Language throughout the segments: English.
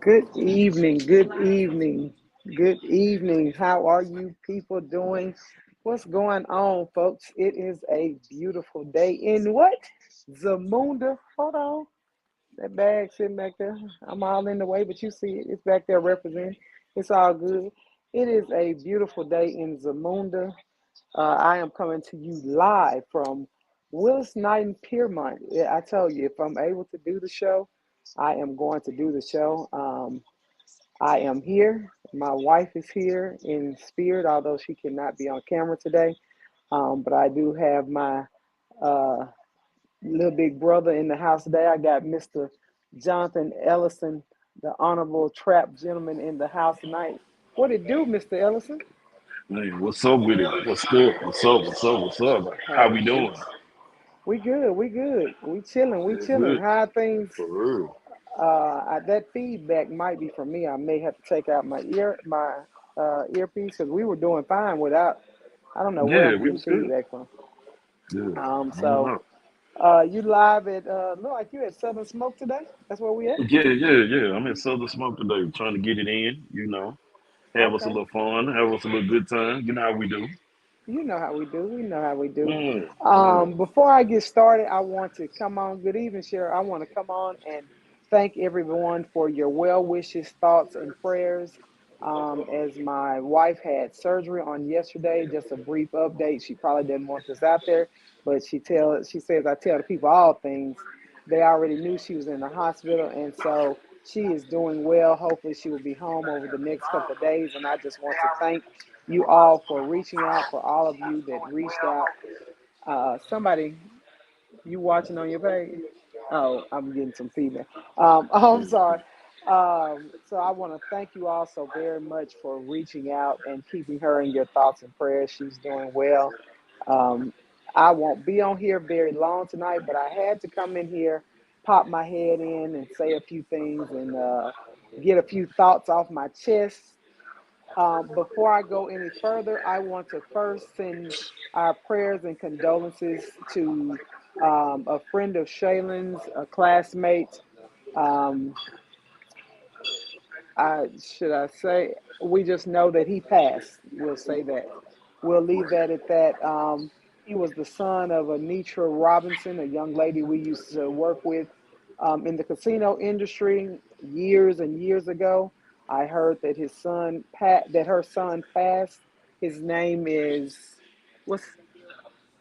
Good evening, good evening, good evening. How are you people doing? What's going on, folks? It is a beautiful day in what? Zamunda. Hold on. That bag sitting back there. I'm all in the way, but you see it. It's back there representing. It's all good. It is a beautiful day in Zamunda. I am coming to you live from Willis Knight and Piermont. Yeah, I tell you, if I'm able to do the show, I am going to do the show. I am here. My wife is here in spirit, although she cannot be on camera today. But I do have my uh, little big brother in the house today. I got Mr. Jonathan Ellison, the honorable trap gentleman, in the house tonight. What it do, Mr. Ellison? Hey, what's up with it? What's good? What's up? What's up? What's up? How Hey, we doing? we good. We good. We chilling. We Good, chilling. good. How are things? For real. That feedback might be from me. I may have to take out my earpiece because we were doing fine without. I don't know where Yeah, I'm we getting was good. feedback from. Good. Um, I don't so know. you live at look like you at Southern Smoke today. That's where we at. Yeah. I'm in Southern Smoke today, trying to get it in. Have us a Okay. little fun, have us a little good time. You know how we do. You know how we do. We know how we do. Yeah. Before I get started, I want to come on. Good evening, Sheriff. I want to come on and thank everyone for your well wishes, thoughts, and prayers. As my wife had surgery on yesterday, just a brief update. She probably didn't want this out there, but she says I tell the people all things. They already knew she was in the hospital, and so she is doing well. Hopefully, she will be home over the next couple of days. And I just want to thank you all for reaching out, for all of you that reached out. Somebody, you watching on your page? Oh, I'm getting some feedback. I'm sorry. So I want to thank you all so very much for reaching out and keeping her in your thoughts and prayers. She's doing well. Um, I won't be on here very long tonight, but I had to come in here, pop my head in, and say a few things and get a few thoughts off my chest. Before I go any further, I want to first send our prayers and condolences to a friend of Shaylin's, a classmate. Um, should I say? We just know that he passed. We'll say that. We'll leave that at that. He was the son of Anitra Robinson, a young lady we used to work with in the casino industry years and years ago. I heard that that her son passed. His name is what's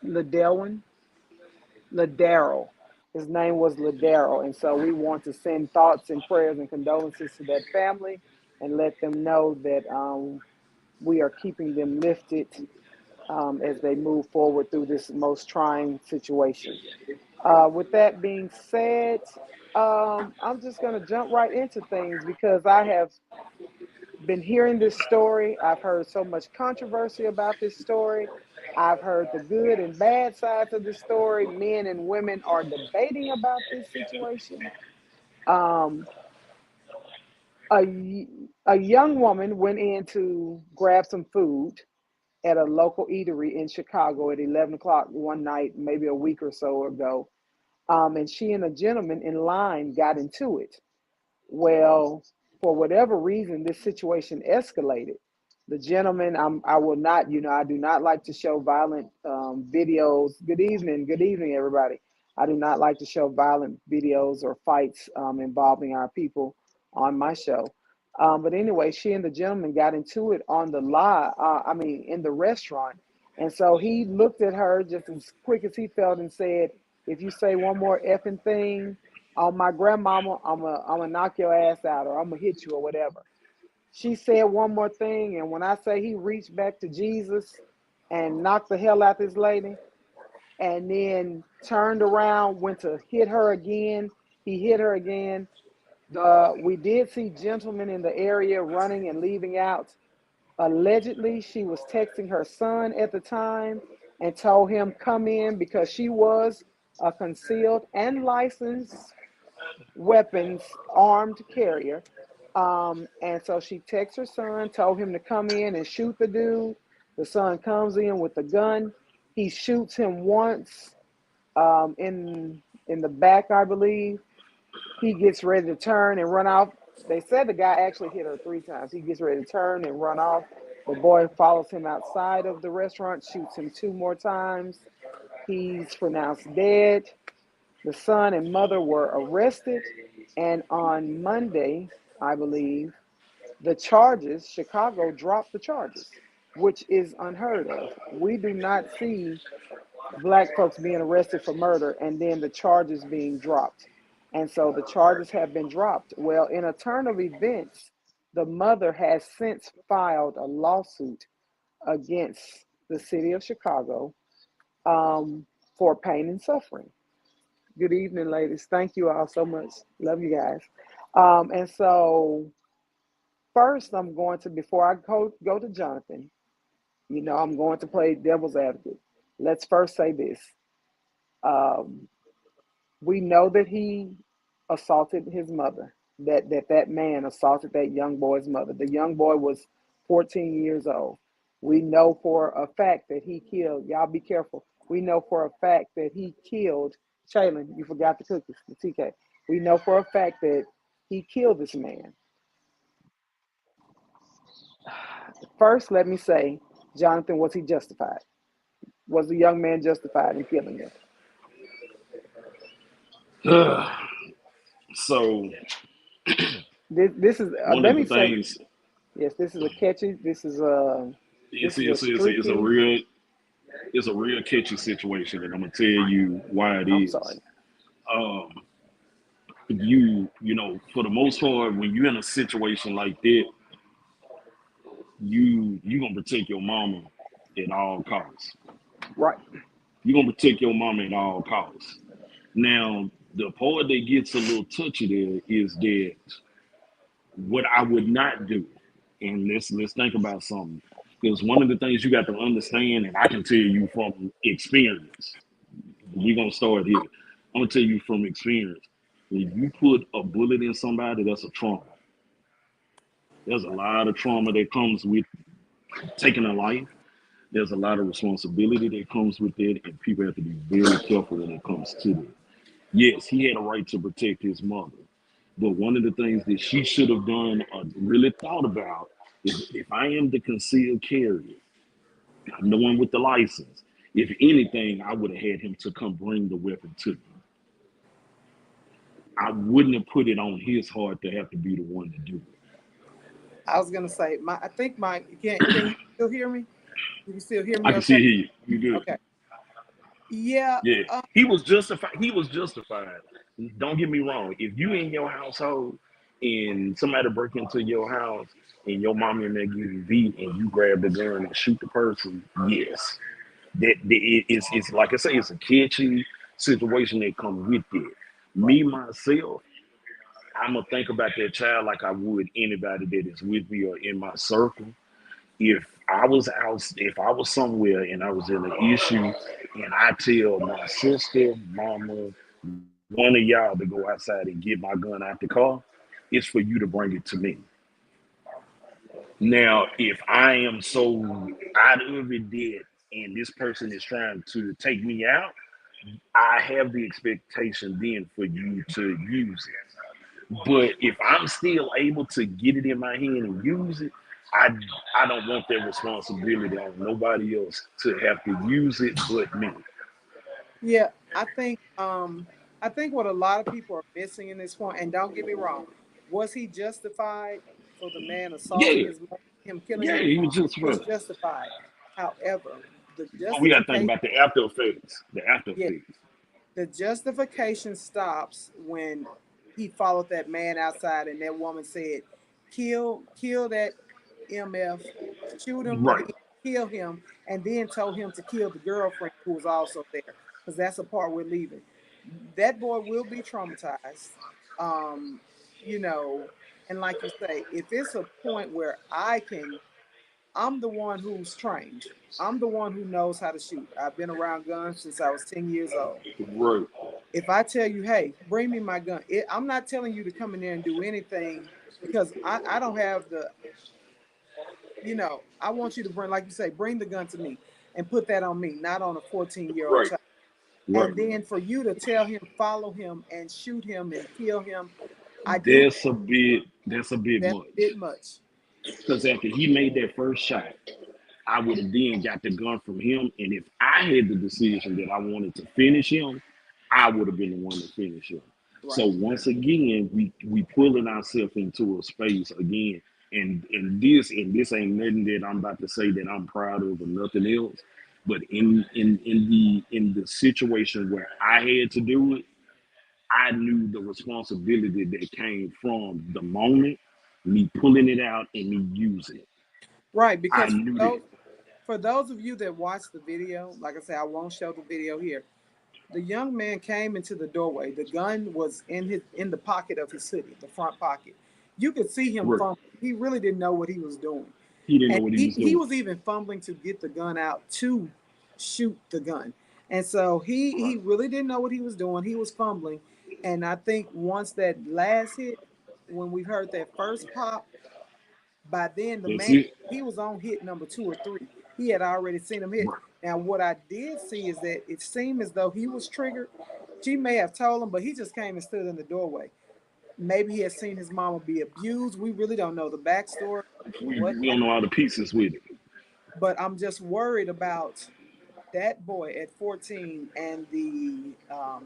Ladelwin? Ladero. His name was Ladero. And so we want to send thoughts and prayers and condolences to that family and let them know that we are keeping them lifted as they move forward through this most trying situation. With that being said, I'm just going to jump right into things because I have been hearing this story. I've heard so much controversy about this story. I've heard the good and bad sides of the story. Men and women are debating about this situation. Um, a, a young woman went in to grab some food at a local eatery in Chicago at 11 o'clock one night, maybe a week or so ago. And she and a gentleman in line got into it. Well, for whatever reason, this situation escalated. The gentleman, I will not, I do not like to show violent videos. Good evening, everybody. I do not like to show violent videos or fights involving our people on my show. But anyway, she and the gentleman got into it on the in the restaurant. And so he looked at her just as quick as he felt and said, if you say one more effing thing, on my grandmama, I'm gonna knock your ass out or I'm gonna hit you or whatever. She said one more thing, and when I say he reached back to Jesus and knocked the hell out this lady, and then turned around, went to hit her again. He hit her again. We did see gentlemen in the area running and leaving out. Allegedly, she was texting her son at the time and told him come in because she was a concealed and licensed weapons armed carrier. And so she texts her son, told him to come in and shoot the dude. The son comes in with the gun. He shoots him once in in the back, I believe. He gets ready to turn and run off. They said the guy actually hit her 3 times. He gets ready to turn and run off. The boy follows him outside of the restaurant, shoots him 2 more times. He's pronounced dead. The son and mother were arrested. And on Monday, I believe, the charges, Chicago dropped the charges, which is unheard of. We do not see black folks being arrested for murder and then the charges being dropped. And so the charges have been dropped. Well, in a turn of events, the mother has since filed a lawsuit against the city of Chicago um, for pain and suffering. Good evening, ladies. Thank you all so much. Love you guys. And so, first, I'm going to, before I go to Jonathan, I'm going to play devil's advocate. Let's first say this. Um, we know that he assaulted his mother, that man assaulted that young boy's mother. The young boy was 14 years old. We know for a fact that he killed, y'all be careful. We know for a fact that he killed Shaylin. You forgot the cookies, the TK. We know for a fact that he killed this man. First, let me say, Jonathan, was he justified? Was the young man justified in killing him? So This is, one let of the me say, things, yes, this is a catchy, it's this is a it's, it's, it's a streaky, real it's a real catchy situation, and I'm gonna tell you why it I'm is. sorry. Um, for the most part, when you're in a situation like that, you gonna protect your mama at all costs. Right. You're gonna protect your mama at all costs. Now, the part that gets a little touchy there is that what I would not do, and let's think about something. Because one of the things you got to understand, and I can tell you from experience, we're gonna start here. I'm gonna tell you from experience. When you put a bullet in somebody, that's a trauma. There's a lot of trauma that comes with taking a life. There's a lot of responsibility that comes with it, and people have to be very careful when it comes to that. Yes, he had a right to protect his mother. But one of the things that she should have done or really thought about is if I am the concealed carrier, I'm the one with the license. If anything, I would have had him to come bring the weapon to me. I wouldn't have put it on his heart to have to be the one to do it. I was gonna say, I think my can you still hear me? Can you still hear I me? can Okay. see here. You good. Okay. Yeah. Yeah. He was justified. He was justified. Don't get me wrong. If you in your household and somebody break into your house and your mommy and they give you beat and you grab the gun and shoot the person, yes. It's like I say, it's a catchy situation that comes with it. Me myself, I'm gonna think about that child like I would anybody that is with me or in my circle. If I was out, if I was somewhere and I was in an issue, and I tell my sister, mama, one of y'all to go outside and get my gun out the car, it's for you to bring it to me. Now, if I am so out of it dead and this person is trying to take me out, I have the expectation then for you to use it. But if I'm still able to get it in my hand and use it, I I don't want that responsibility on nobody else to have to use it but me. Yeah. I think what a lot of people are missing in this point, and don't get me wrong, was he justified for the man assaulting Yeah, his mother, him killing yeah, him? he was just He was fun. justified. However, the But we got to think justification, about the after effects. The after yeah, effects. the justification stops when he followed that man outside and that woman said, kill that MF, shoot him Right. again, kill him, and then told him to kill the girlfriend who was also there. Because that's the part we're leaving. That boy will be traumatized. Um, you know, and like you say, if it's a point where I'm the one who's trained. I'm the one who knows how to shoot. I've been around guns since I was 10 years old. Right. If I tell you, hey, bring me my gun, I'm not telling you to come in there and do anything because I don't have I want you to bring, like you say, bring the gun to me and put that on me, not on a 14-year-old Right. child. Right. And then for you to tell him, follow him and shoot him and kill him, I do That's a bit that's a much. bit much. Because after he made that first shot, I would have then got the gun from him. And if I had the decision that I wanted to finish him, I would have been the one to finish him. So Right. once again, we pulling ourselves into a space again. And this ain't nothing that I'm about to say that I'm proud of or nothing else. But in the situation where I had to do it, I knew the responsibility that came from the moment, me pulling it out and me using it. Right. I Because knew that. for those of you that watch the video, like I said, I won't show the video here. The young man came into the doorway. The gun was in the pocket of his hoodie, the front pocket. You could see him Right. fumbling. He really didn't know what he was doing. He didn't know And what he he, was he doing. was even fumbling to get the gun out to shoot the gun. And so he Right. really didn't know what he was doing. He was fumbling. And I think once that last hit, when we heard that first pop, by then the That's man, it. he was on hit number 2 or 3. He had already seen him hit. Right. Now what I did see is that it seemed as though he was triggered. She may have told him, but he just came and stood in the doorway. Maybe he had seen his mama be abused. We really don't know the backstory, We, what we don't happened. know all the pieces with it. But I'm just worried about that boy at 14 and the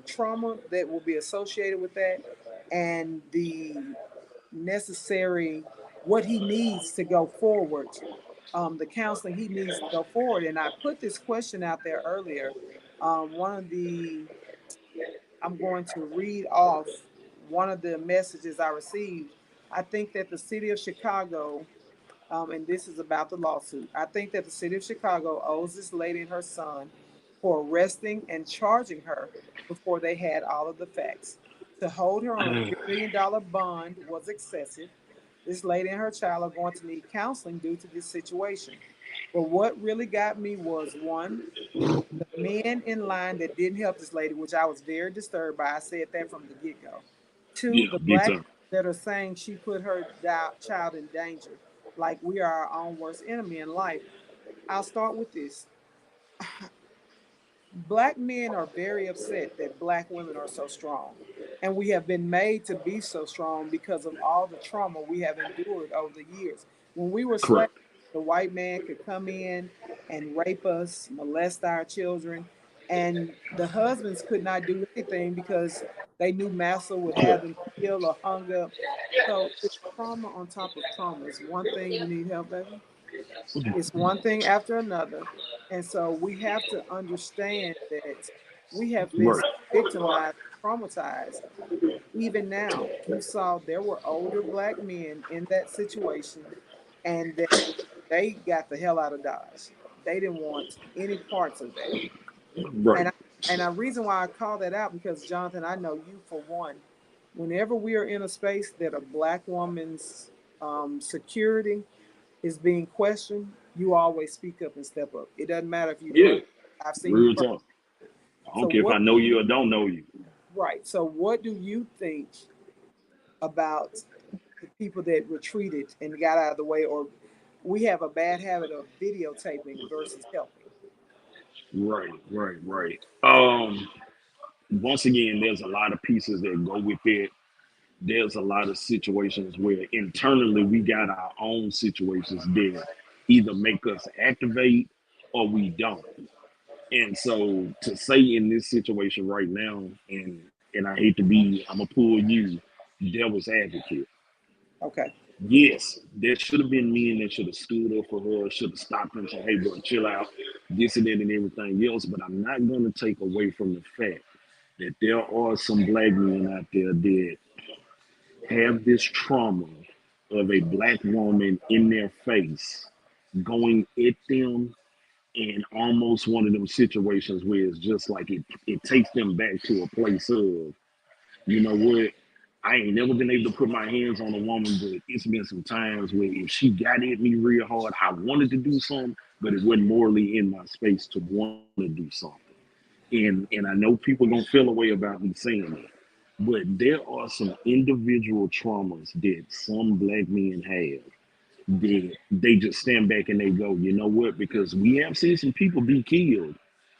trauma that will be associated with that, and the necessary what he needs to go forward, the counseling he needs to go forward. And I put this question out there earlier. One of the I'm going to read off one of the messages I received. I think that the city of Chicago, and this is about the lawsuit. I think that the city of Chicago owes this lady and her son for arresting and charging her before they had all of the facts. To hold her on a $3 million bond was excessive. This lady and her child are going to need counseling due to this situation. But what really got me was one, the men in line that didn't help this lady, which I was very disturbed by. I said that from the get go. Two, Yeah, the big black time. that are saying she put her child in danger, like we are our own worst enemy in life. I'll start with this. Black men are very upset that black women are so strong. And we have been made to be so strong because of all the trauma we have endured over the years. When we were slaves, Correct. the white man could come in and rape us, molest our children, and the husbands could not do anything because they knew master would have Correct. them killed or hung up. So it's trauma on top of trauma. It's one thing you need help, baby. It's one thing after another. And so we have to understand that we have been Right. so victimized, traumatized. Even now, you saw there were older black men in that situation, and that they got the hell out of Dodge. They didn't want any parts of that. Right. And I, and the reason why I call that out, because Jonathan, I know you for one. Whenever we are in a space that a black woman's security is being questioned, you always speak up and step up. It doesn't matter if you know. Yeah. I've seen you Real first. talk. I So don't care if I what? know you or don't know you. Right. So what do you think about the people that retreated and got out of the way, or we have a bad habit of videotaping versus helping? Right. Right. Right. Once again, there's a lot of pieces that go with it. There's a lot of situations where internally we got our own situations that either make us activate or we don't. And so to say in this situation right now, and I hate to be, I'm gonna pull you, devil's advocate. Okay. Yes, there should have been men that should have stood up for her, should have stopped and said, "Hey, bro, chill out," this and that and everything else. But I'm not gonna take away from the fact that there are some black men out there that have this trauma of a black woman in their face going at them, and almost one of them situations where it's just like it takes them back to a place of, you know what, I ain't never been able to put my hands on a woman, but it's been some times where if she got at me real hard, I wanted to do something, but it wasn't morally in my space to want to do something. And I know people gonna feel a way about me saying that, but there are some individual traumas that some black men have that they just stand back and they go, you know what? Because we have seen some people be killed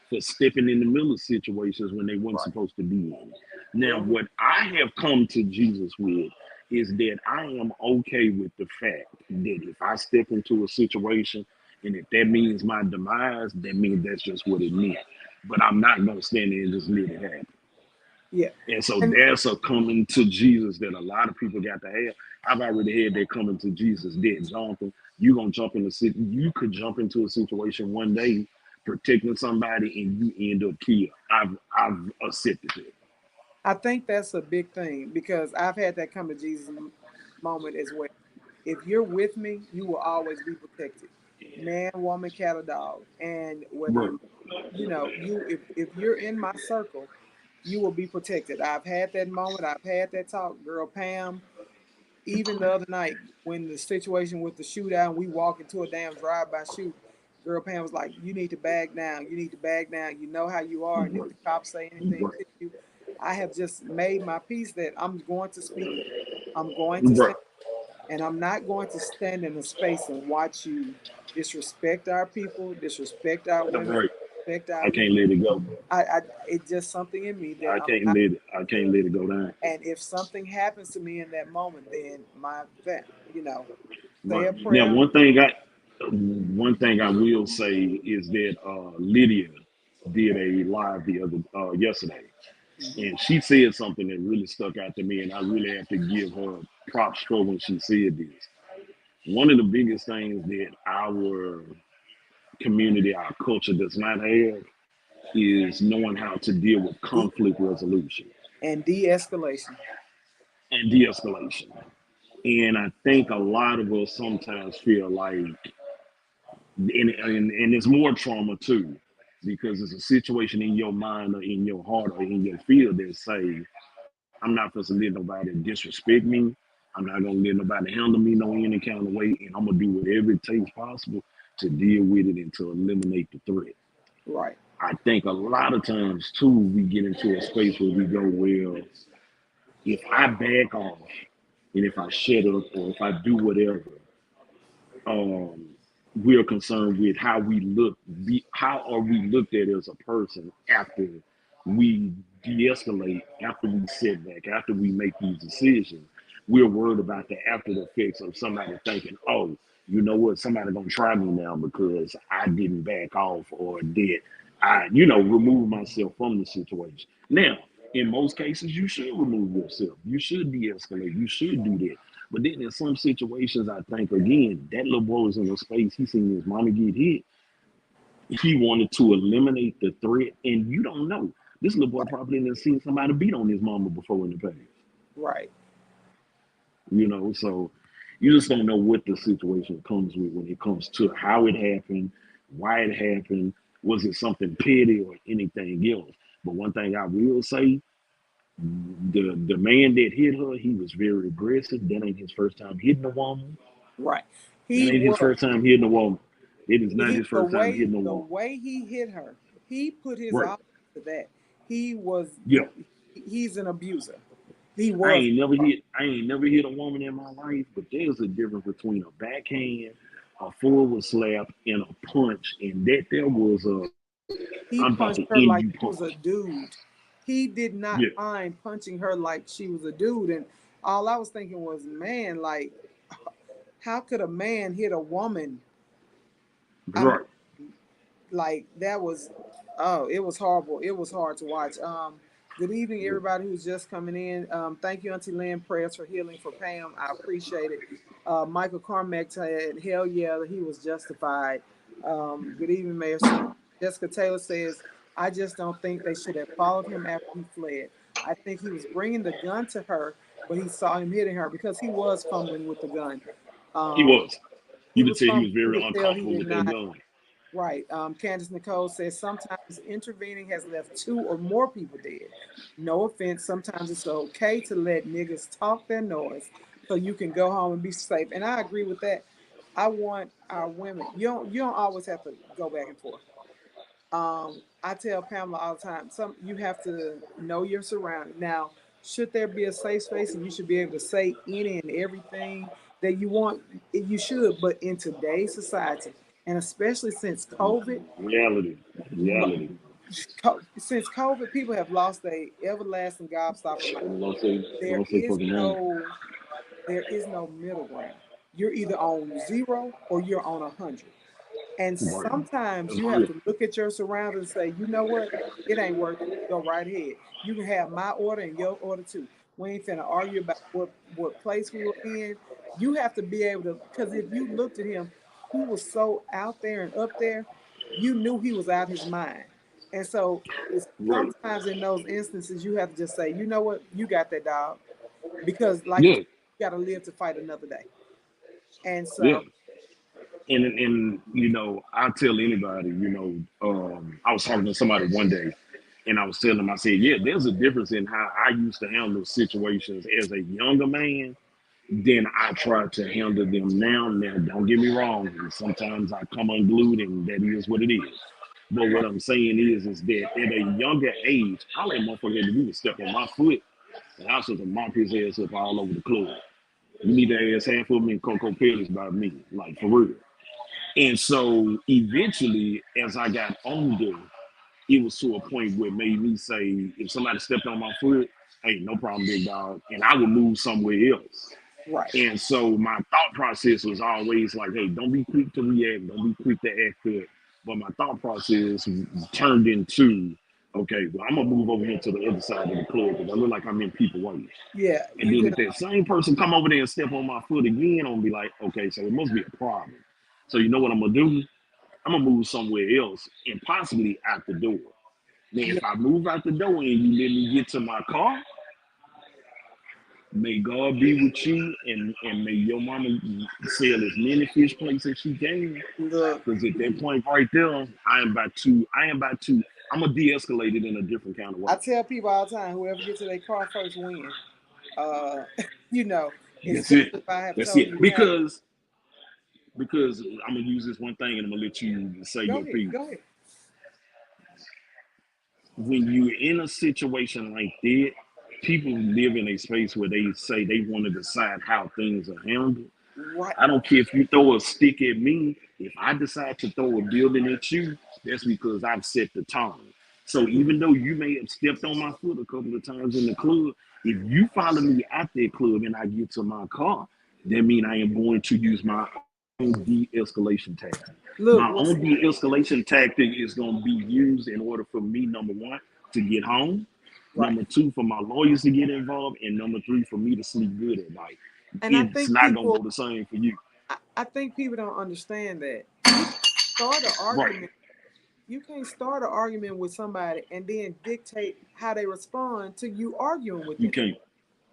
for stepping in the middle of situations when they weren't Right. supposed to be in. Now, Yeah. what I have come to Jesus with is that I am okay with the fact that if I step into a situation and if that means my demise, that means that's just what it meant. But I'm not gonna stand there and just let it happen. Yeah. And so And that's a coming to Jesus that a lot of people got to have. I've already had that coming to Jesus. That Jonathan, you gonna jump in the city. You could jump into a situation one day protecting somebody and you end up killed. I've accepted it. I think that's a big thing because I've had that come to Jesus moment as well. If you're with me, you will always be protected. Man, woman, cat, or dog. And whether Right. if you're in my circle, you will be protected. I've had that moment. I've had that talk, girl Pam. Even the other night when the situation with the shootout, and we walk into a damn drive-by shoot. Girl Pam was like, "You need to bag down. You need to bag down. You know how you are, and if Right. the cops say anything Right. to you, I have just made my peace that I'm going to speak up. I'm going to Right. stand, and I'm not going to stand in a space and watch you disrespect our people, disrespect our women, Right. disrespect our I youth. can't let it go. It's just something in me that I I'm can't not. let it. I can't let it go down. And if something happens to me in that moment, then you know, say Right. a Now, prayer. one thing I will say is that Lydia did a live the other yesterday, Mhm. and she said something that really stuck out to me, and I really have to give her props for when she said this. One of the biggest things that our community, our culture does not have is knowing how to deal with De- conflict resolution and de-escalation. and de-escalation. And I think a lot of us sometimes feel like, and it's more trauma too, because it's a situation in your mind or in your heart or in your field that say, I'm not supposed to let nobody disrespect me. I'm not gonna let nobody handle me no any kind of way, and I'm gonna do whatever it takes possible to deal with it and to eliminate the threat. Right. I think a lot of times too, we get into a space where we go, well, if I back off and if I shut up or if I do whatever, um, we're concerned with how we look. How are we looked at as a person after we de-escalate, after we sit back, after we make these decisions? We're worried about the after effects of somebody thinking, "Oh, you know what? Somebody gonna try me now because I didn't back off or did remove myself from the situation." Now, in most cases, you should remove yourself. You should de-escalate. You should do that. But then in some situations, I think again, that little boy was in a space. He seen his mama get hit. He wanted to eliminate the threat, and you don't know. This little boy Right. probably didn't see somebody beat on his mama before in the past. Right. So you just don't know what the situation comes with when it comes to how it happened, why it happened, was it something petty or anything else. But one thing I will say, the man that hit her, he was very aggressive. That ain't his first time hitting a woman. Right. That He ain't his was first time hitting a woman. It is not he his first time hitting a the woman. way he hit her. He put his Right. all to that. He was Yeah. he's an abuser. He I was. ain't never hit I ain't never hit a woman in my life, but there's a difference between a backhand, a forward slap, and a punch. And that there was a He I'm about punched to her end like you she was a punch. dude. He did not Yeah. mind punching her like she was a dude. And all I was thinking was, man, like, how could a man hit a woman? I mean, Right. like that was, oh, it was horrible. It was hard to watch. Good evening, Yeah. everybody who's just coming in. Thank you, Auntie Lynn. Prayers for healing for Pam. I appreciate it. Michael Carmack said, hell yeah, he was justified. Good evening, Mayor. Jessica Taylor says, I just don't think they should have followed him after he fled. I think he was bringing the gun to her, but he saw him hitting her because he was fumbling with the gun. He Um, was. he You could was tell he fumbling. was You very could tell he uncomfortable did with that not. gun. Right. Candace Nicole says sometimes intervening has left 2 or more people dead. No offense. Sometimes it's okay to let niggas talk their noise so you can go home and be safe. And I agree with that. I want our women. You don't always have to go back and forth. I tell Pamela all the time, you have to know your surroundings. Now, should there be a safe space and you should be able to say any and everything that you want, you should. But in today's society, and especially since COVID, Reality. m- Reality. since COVID, people have lost their everlasting gobstopper mind. There Don't say is fucking name. no there is no middle ground. You're either on 0 or you're on 100. And Right. sometimes That's you have real. to look at your surroundings and say, you know what? It ain't worth it. Go right ahead. You can have my order and your order too. We ain't finna argue about what place we were in. You have to be able to, because if you looked at him, he was so out there and up there, you knew he was out his mind. And so it's Right. sometimes in those instances, you have to just say, you know what? You got that dog. Because like you Yeah. said, you got to live to fight another day. And Yeah. so, And I tell anybody, I was talking to somebody one day, and I was telling them, I said, yeah, there's a difference in how I used to handle situations as a younger man than I try to handle them now. Now, don't get me wrong, sometimes I come unglued, and that is what it is. But what I'm saying is that at a younger age, I let motherfucker do is step on my foot, and I was supposed to mop his ass up all over the club. You need to ask half of me and Coco Pettis by me, like for real. And so eventually, as I got older, it was to a point where it made me say, if somebody stepped on my foot, hey, no problem, big dog, and I would move somewhere else. right. And so my thought process was always like, hey, don't be quick to react, don't be quick to act quick. But my thought process turned into, okay, well, I'm gonna move over here to the other side of the club because I look like I'm in people way. Yeah, And you then can. if that same person come over there and step on my foot again, I'm gonna be like, okay, so it must be a problem. So you know what I'm gonna do? I'm gonna move somewhere else and possibly out the door. Now, Yeah, if I move out the door and you let me get to my car, may God be with you, and may your mama sell as many fish plates as she can. look, Because at that point right there, I'm gonna de-escalate it in a different kind of way. I tell people all the time, whoever gets to their car first win. Uh, you know, That's especially it. if I have That's told it. you, yeah, Because I'm gonna use this one thing and I'm gonna let you say go your ahead, piece. go ahead. When you're in a situation like that, people live in a space where they say they want to decide how things are handled. Right. I don't care if you throw a stick at me. If I decide to throw a building at you, that's because I've set the tone. So even though you may have stepped on my foot a couple of times in the club, if you follow me at that club and I get to my car, that means I am going to use my own de-escalation tactic. Look, My what's own de-escalation tactic is going to be used in order for me, number one, to get home, right. number two, for my lawyers to get involved, and number three, for me to sleep good at night. And I It's think not gonna people, go the same for you. I think people don't understand that you start an Right. argument. You can't start an argument with somebody and then dictate how they respond to you arguing with You them. can't.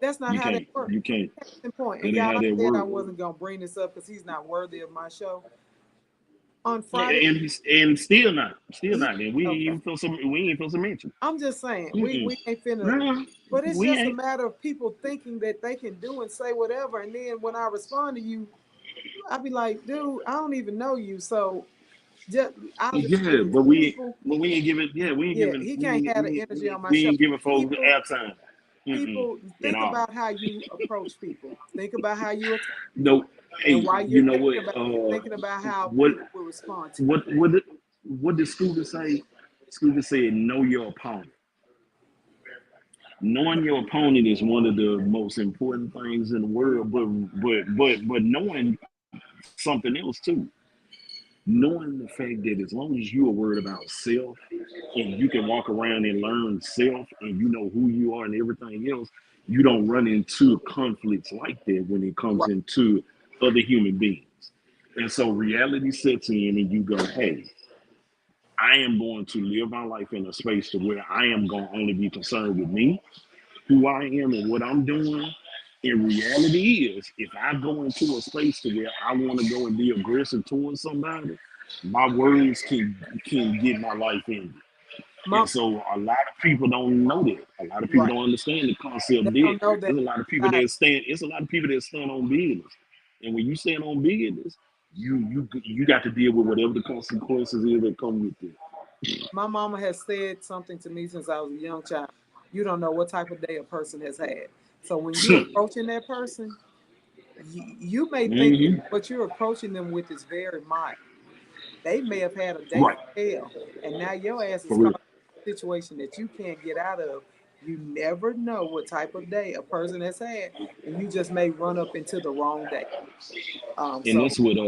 That's not You how that can't. works. You can't. Case in point, That and ain't y'all, how I that said I work. wasn't gonna bring this up because he's not worthy of my show. On Yeah, Friday, and still not. Still he not. And we ain't okay. even feel some we ain't feel some mention. I'm just saying Mm-mm. we ain't finna. No, But it's we just a ain't. matter of people thinking that they can do and say whatever, and then when I respond to you, I be like, dude, I don't even know you, so just I'll just say Yeah, this: people, but we ain't giving we ain't yeah, giving he can't have the energy on my we show. ain't giving folks People, airtime. Mm-mm. people, At think all. about how you approach people. Think about how you attack No, people, and hey, while you're you know what? thinking about how What people will respond to you. what did Scooter say? Scooter said, "Know your opponent." Knowing your opponent is one of the most important things in the world, but knowing something else too. Knowing the fact that as long as you are worried about self and you can walk around and learn self and you know who you are and everything else, you don't run into conflicts like that when it comes Right. into other human beings. And so reality sets in and you go, hey, I am going to live my life in a space to where I am going to only be concerned with me, who I am and what I'm doing. In reality is, if I go into a space to where I want to go and be aggressive towards somebody, my words can get my life ended. My, And so a lot of people don't know that. A lot of people right. don't understand the concept They that don't know that there's a lot of people side. that stand. It's a lot of people that stand on business. And when you stand on business, you got to deal with whatever the consequences is that come with it. My mama has said something to me since I was a young child. You don't know what type of day a person has had. So when you approaching that person, you may think that Hmm. what you're approaching them with is very mild. They may have had a day Right. from hell, and now your ass is For real. calling situation that you can't get out of. You never know what type of day a person has had, and you just may run up into the wrong day. And So that's what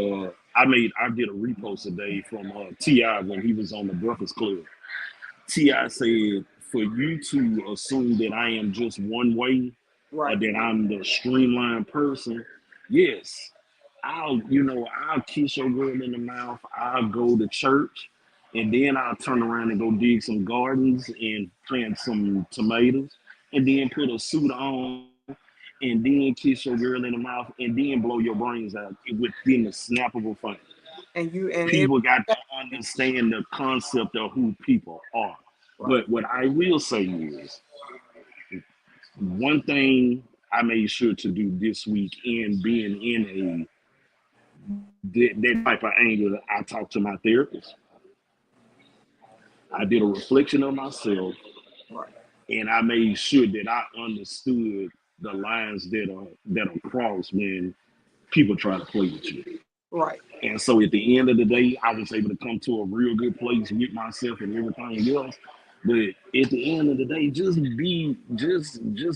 I did a repost today from Ti when he was on the Breakfast Club. Ti said, for you to assume that I am just one way or right, that I'm the streamlined person, yes, I'll kiss your girl in the mouth. I'll go to church, and then I'll turn around and go dig some gardens and plant some tomatoes, and then put a suit on, and then kiss your girl in the mouth, and then blow your brains out within the snap of a finger. and it People got to understand the concept of who people are. right, But what I will say is, one thing I made sure to do this week in being in that type of anger, I talked to my therapist. I did a reflection of myself, right, and I made sure that I understood the lines that are crossed when people try to play with you. right. And so at the end of the day, I was able to come to a real good place with myself and everything else. But at the end of the day, just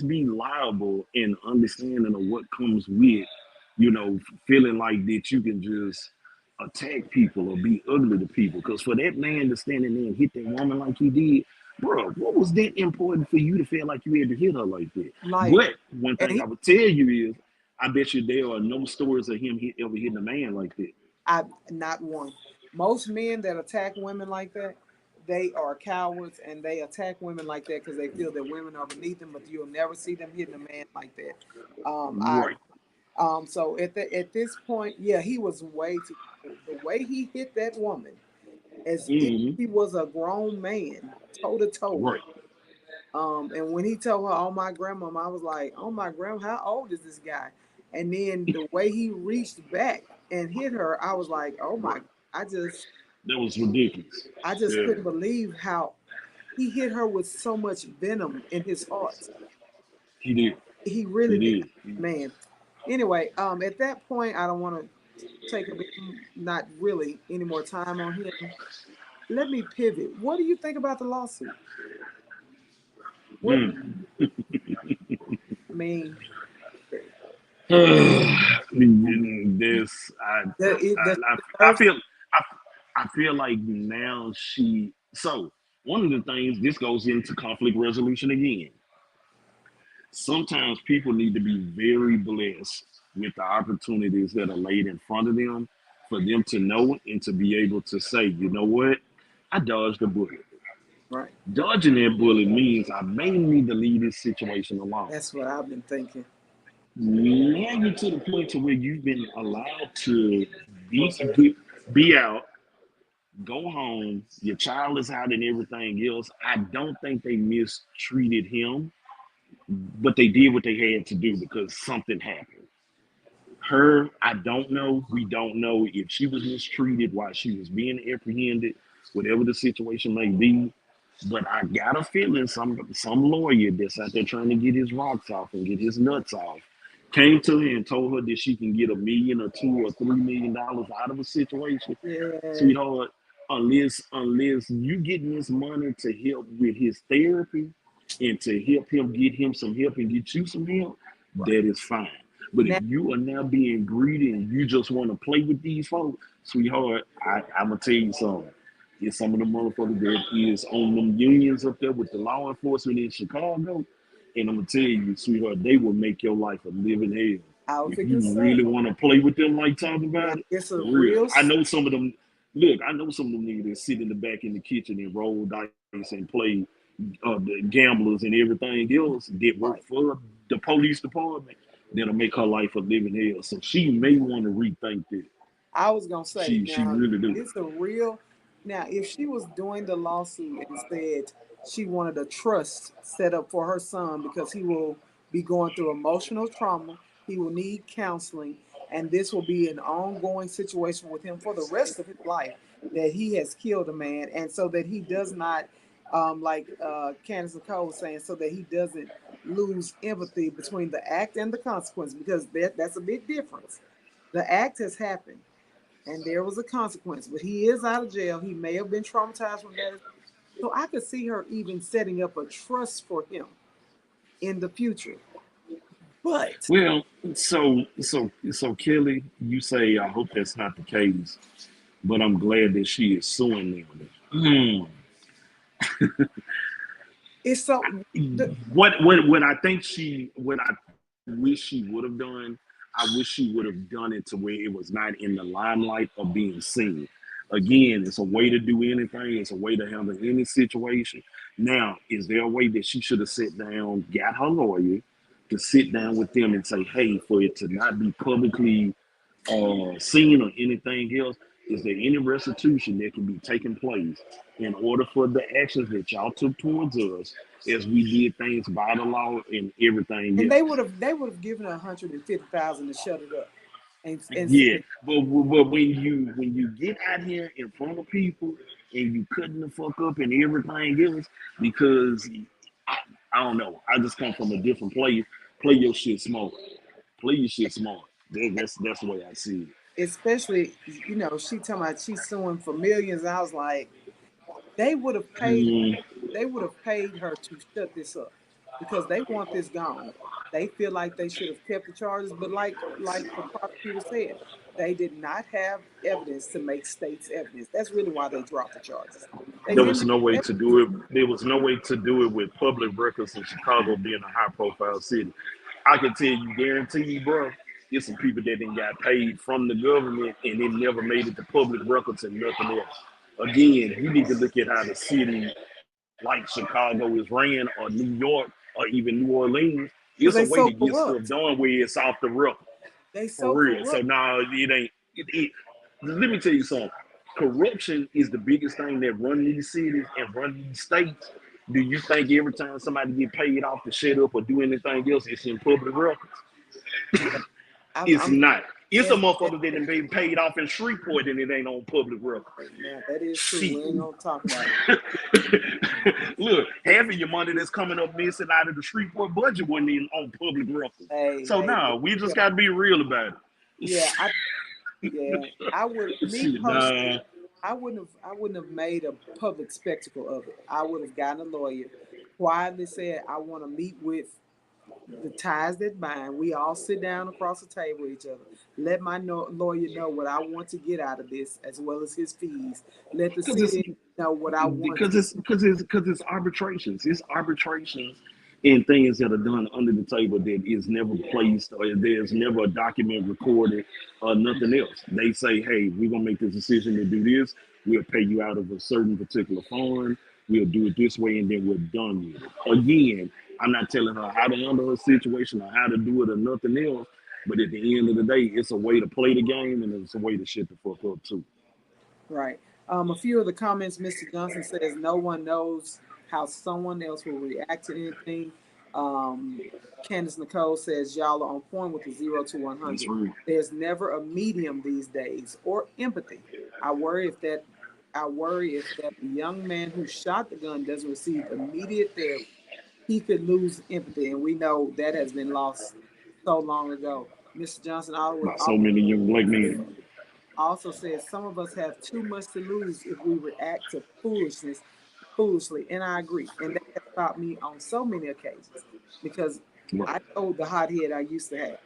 be liable and understanding of what comes with, feeling like that you can just attack people or be ugly to people. Because for that man to stand in there and hit that woman like he did, bro, what was that important for you to feel like you had to hit her like that? Like, But one and thing I would tell you is, I bet you there are no stories of him ever hitting a man like that. I not one. Most men that attack women like that, they are cowards and they attack women like that because they feel that women are beneath them. But you'll never see them hitting a man like that. I Right. so at this point, yeah, he was way too. The way he hit that woman, as if Hmm. he was a grown man, toe to toe. Right. And when he told her, "Oh my grandma," I was like, "Oh my grandma, how old is this guy?" And then the way he reached back and hit her, I was like, "Oh my!" Right. I just, That was ridiculous. I just Yeah. couldn't believe how he hit her with so much venom in his heart. He did. He really He did, did. man. Anyway, at that point, I don't want to take a bit, not really any more time on him. Let me pivot. What do you think about the lawsuit? What Mm. I mean, this the I deserves. feel I, I feel like now one of the things, this goes into conflict resolution again. Sometimes people need to be very blessed with the opportunities that are laid in front of them for them to know and to be able to say, you know what, I dodged a bullet. Right. Dodging that bullet means I may need to leave this situation alone. That's what I've been thinking. Now you're to the point to where you've been allowed to be out, go home, your child is out and everything else. I don't think they mistreated him, but they did what they had to do because something happened. Her, I don't know. We don't know if she was mistreated while she was being apprehended, whatever the situation may be. But I got a feeling some lawyer that's out there trying to get his rocks off and get his nuts off came to her and told her that she can get a million or $2 or $3 million out of a situation, Yeah. sweetheart. Unless you getting this money to help with his therapy and to help him get him some help and get you some help, Right. that is fine. But if Now, you are now being greedy and you just want to play with these folks, sweetheart, I'm gonna tell you something. It's some of the motherfuckers that is on them unions up there with the law enforcement in Chicago. And I'm gonna tell you, sweetheart, they will make your life a living hell. I was If fixing to you say, really want to play with them like talking now about it, it's a for real. real, I know some of them. Look, I know some of them niggas that sit in the back in the kitchen and roll dice and play the gamblers and everything else that work right. for the police department. That'll make her life a living hell. So she may want to rethink that. I was gonna say She now really do. it's a real. Now, if she was doing the lawsuit and said she wanted a trust set up for her son because he will be going through emotional trauma, he will need counseling, and this will be an ongoing situation with him for the rest of his life, that he has killed a man, and so that he does not, like Candace Nicole was saying, so that he doesn't lose empathy between the act and the consequence, because that's a big difference. The act has happened and there was a consequence, but he is out of jail. He may have been traumatized from that, So I could see her even setting up a trust for him in the future. But Well, so Kelly, you say I hope that's not the case, but I'm glad that she is suing them. it's so the, What I think what I wish she would have done, I wish she would have done it to where it was not in the limelight of being seen. Again, it's a way to do anything. It's a way to handle any situation. Now, is there a way that she should have sat down, got her lawyer to sit down with them and say, hey, for it to not be publicly seen or anything else, is there any restitution that can be taken place in order for the actions that y'all took towards us as we did things by the law and everything and else? they would have given her 150,000 to shut it up and Yeah, said, but when you get out here in front of people and you cutting the fuck up and everything else, because I, I don't know, I just come from a different place. Play your shit smart. Play your shit smart. That's the way I see it. especially, she talking about she's suing for millions. I was like, they would have paid Mm, they would have paid her to shut this up because they want this gone. They feel like they should have kept the charges, but like the prosecutor said, they did not have evidence to make state's evidence. That's really why they dropped the charges. They there didn't was no way have to evidence. do it. There was no way to do it with public records in Chicago being a high profile city. I can tell you, guarantee you, bro, there's some people that didn't got paid from the government and it never made it to public records and nothing else. Again, you need to look at how the city like Chicago is ran or New York or even New Orleans. Because It's a they way so to get stuff corrupt. done where it's off the record. They For so real. So corrupt. now it ain't. Let me tell you something. Corruption is the biggest thing that run these cities and run these states. Do you think every time somebody get paid off to shut up or do anything else, it's in public records? Yeah, It's I'm not. It's a as motherfucker that done been paid off in Shreveport and it ain't on public record. now that is true. Shit. We ain't gonna talk about it. Look, half of your money that's coming up missing out of the Shreveport budget wasn't even on public record. So Hey, now we just gotta be real about it. yeah, yeah, I would, me Shit, personally, nah. I wouldn't have made a public spectacle of it. I would have gotten a lawyer, quietly said, I want to meet with the ties that bind. We all sit down across the table with each other. Let my lawyer know what I want to get out of this, as well as his fees. Let the Because it's city know what I want to. because it's arbitrations. It's arbitrations and things that are done under the table that is never placed or there's never a document recorded or nothing else. They say, hey, we're gonna make this decision to do this. We'll pay you out of a certain particular fund. We'll do it this way, and then we're done with it. Again, I'm not telling her how to handle her situation or how to do it or nothing else. But at the end of the day, it's a way to play the game and it's a way to shut the fuck up too. Right. A few of the comments, Mr. Johnson says, no one knows how someone else will react to anything. Um, Candace Nicole says, y'all are on point with the 0 to That's 100. right. There's never a medium these days or empathy. I worry if that I worry if that young man who shot the gun doesn't receive immediate therapy, he could lose empathy, and we know that has been lost so long ago. Mr. Johnson By so many young black men. also says some of us have too much to lose if we react to foolishly, and I agree. And that has stopped me on so many occasions because Right. I know the hot head I used to have,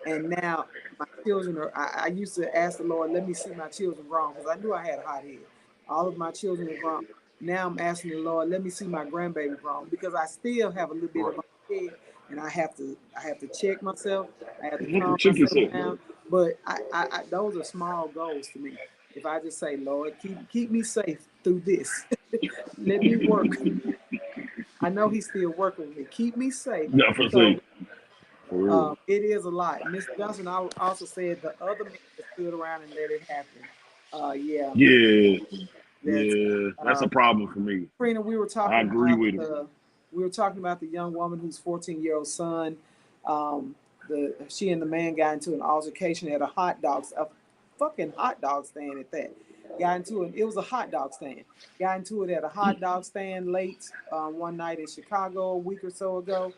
and now my children are. I used to ask the Lord, let me see my children grown because I knew I had a hot head. All of my children are grown. Now I'm asking the Lord, let me see my grandbaby grown because I still have a little bit of Right. my head, and I have to check myself. I have to calm Check myself yourself, bro. down. But those are small goals to me. If I just say, Lord, keep me safe through this, let me work. I know He's still working with me. Keep me safe. Yeah, for So sake. For real. it is a lot. Miss Johnson also said the other man that stood around and let it happen. Yeah, Yeah. that's Yeah. That's uh, a problem for me. Karina. I agree with him. We were talking about the young woman whose 14-year-old son. Um, she and the man got into an altercation at a fucking hot dog stand at that. Got into it. It was a hot dog stand. Got into it at a hot dog stand late one night in Chicago a week or so ago.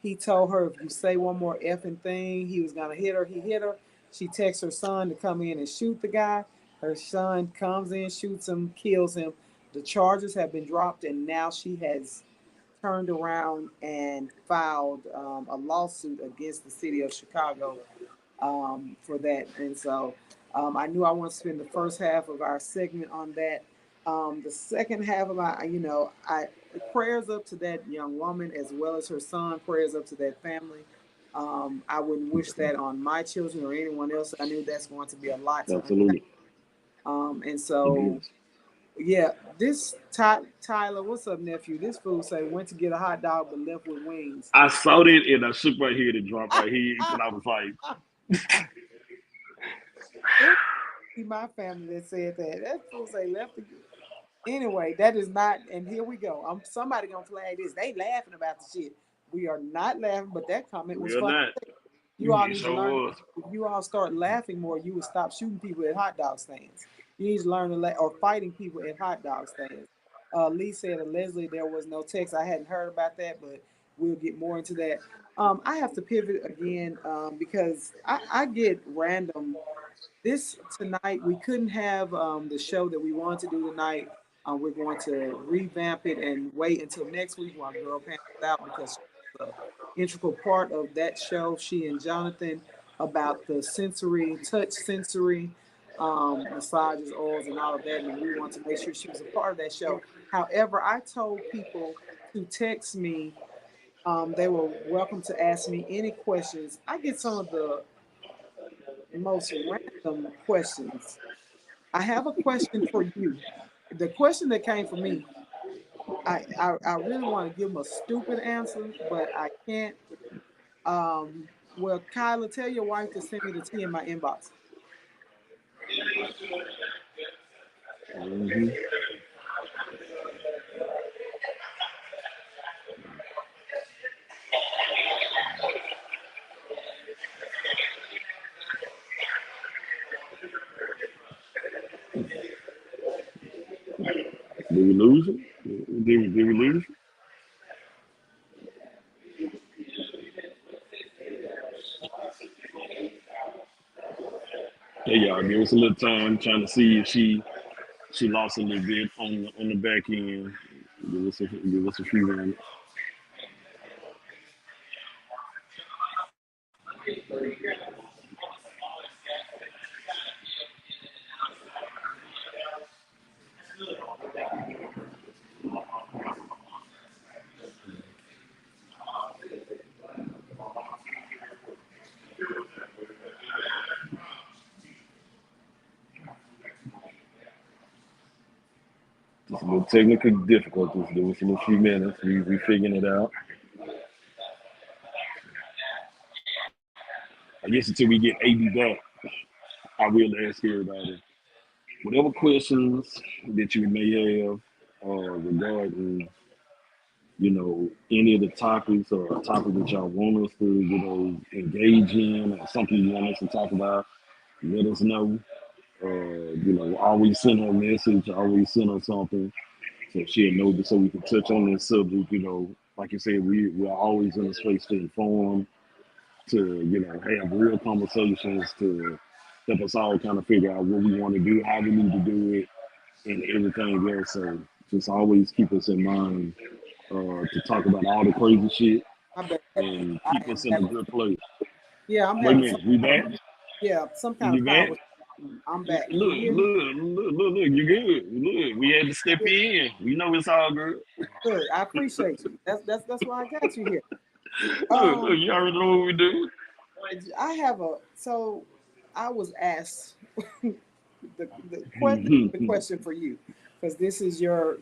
He told her if you say one more effing thing, he was gonna hit her. He hit her. She texts her son to come in and shoot the guy. Her son comes in, shoots him, kills him. The charges have been dropped, and now she has turned around and filed a lawsuit against the city of Chicago for that. And so I knew I want to spend the first half of our segment on that. The second half of my, I prayers up to that young woman as well as her son. Prayers up to that family. I wouldn't wish that on my children or anyone else. I knew that's going to be a lot to unpack. Absolutely. And It so, is. yeah, this Tyler, what's up, nephew? This fool say went to get a hot dog but left with wings. I saw that and I shook my head and dropped my head because I was like, It be my family that said that. That fool say left. Anyway, that is not. And here we go. Somebody gonna flag this. They laughing about the shit. We are not laughing, but that comment was we're funny. not. You all It need to sure learn. was. If you all start laughing more, you will stop shooting people at hot dog stands. You need to learn to or fighting people at hot dog stands. Lee said allegedly there was no text. I hadn't heard about that, but we'll get more into that. I have to pivot again because I get random. This tonight we couldn't have the show that we wanted to do tonight. We're going to revamp it and wait until next week while Girl Pants is out because she's an integral part of that show. She and Jonathan about the sensory, touch sensory, massages, oils, and all of that. And we want to make sure she was a part of that show. However, I told people to text me. They were welcome to ask me any questions. I get some of the most random questions. I have a question for you. The question that came from me, I really want to give them a stupid answer, but I can't. Well, Kyla, tell your wife to send me the tea in my inbox. Hmm. Did we lose it? Did we lose it? Hey y'all, give us a little time trying to see if she lost a little bit on the back end. Give us a few minutes. Just a little technical difficulties. Give us a little few minutes. We figuring it out. I guess until we get AB back, I will ask everybody whatever questions that you may have regarding, any of the topics or a topic that y'all want us to, engage in or something you want us to talk about, let us know. Always send her a message, always send her something so she'll know so we can touch on this subject. Like you said, we're always in a space to inform, to, have real conversations to help us all kind of figure out what we want to do, how we need to do it, and everything else. So just always keep us in mind to talk about all the crazy shit I bet and I keep am us in a having. good place. Yeah, I'm Wait a having some. minute, we back? Yeah, some kind of You power. back? I'm back. Can you Look, hear me? look, look, look, look, you good. Look, we had to step Yeah, in. We know it's all good. good. I appreciate you. That's why I got you here. Look, Um, you already know what we do. I have a so I was asked this is the Mhm. question for you because this is your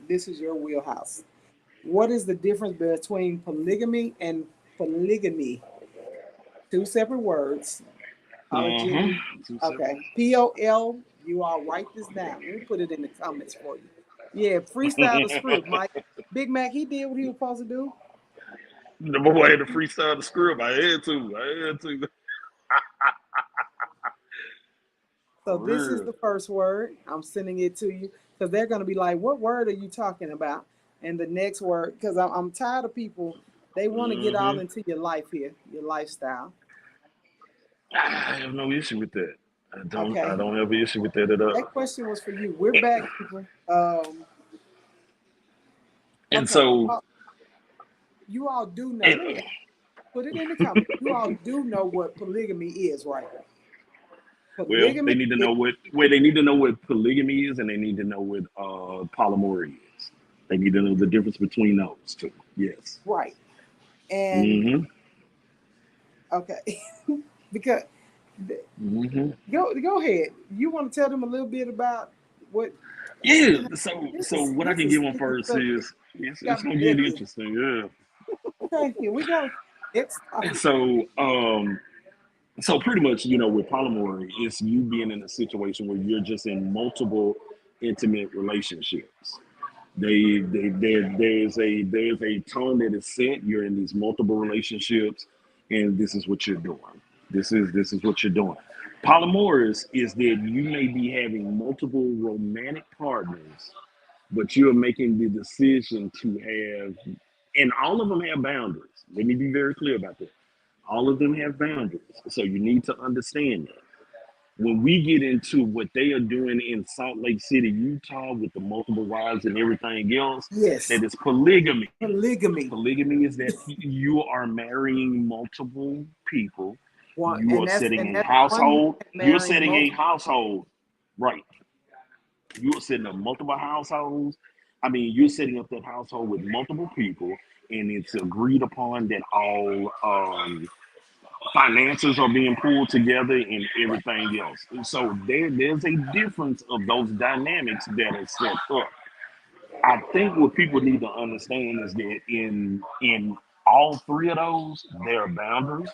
wheelhouse. What is the difference between polygamy and polygamy? Two separate words. Uh-huh. Jimmy. Two separate. Okay. POL. You all write this down. Let me put it in the comments for you. Yeah, freestyle the script, Mike. Big Mac, he did what he was supposed to do. The boy had to freestyle the script. I had to. I had to. So For this is real. the first word. I'm sending it to you because they're going to be like, "What word are you talking about?" And the next word, because I'm tired of people. They want to get all Hmm. into your life here, your lifestyle. I have no issue with that. I don't. I Okay. don't have an issue with that at all. That question was for you. We're back, people. And Okay, so, you all do know. and, Let me put it in the comments. You all do know what polygamy is, right? well, they Polygamy need to is know what they need to know what polygamy is, and they need to know what polyamory is. They need to know the difference between those two. Yes. right. And Mm-hmm. okay, because Mm-hmm. go ahead. You want to tell them a little bit about what Yeah. this So is what I this can is give on sticky first subject. is it's Got me gonna get ready. interesting. Yeah. Okay, here we go. Next And topic. so pretty much, with polyamory, it's you being in a situation where you're just in multiple intimate relationships. There's a tone that is set. You're in these multiple relationships, and this is what you're doing. This is what you're doing. Polymorous is that you may be having multiple romantic partners, but you're making the decision to have, and all of them have boundaries. Let me be very clear about that. All of them have boundaries, so you need to understand that. When we get into what they are doing in Salt Lake City, Utah, with the multiple wives and everything else, Yes, that is polygamy. polygamy. Polygamy is that you are marrying multiple people. One, You are setting and a that's one man household. You're marrying setting a multiple. household, right? You are setting up multiple households. I mean, you're setting up that household with multiple people, and it's agreed upon that all finances are being pulled together and Right. everything else. And so there's a difference of those dynamics that are set up. I think what people need to understand is that in all three of those, there are boundaries,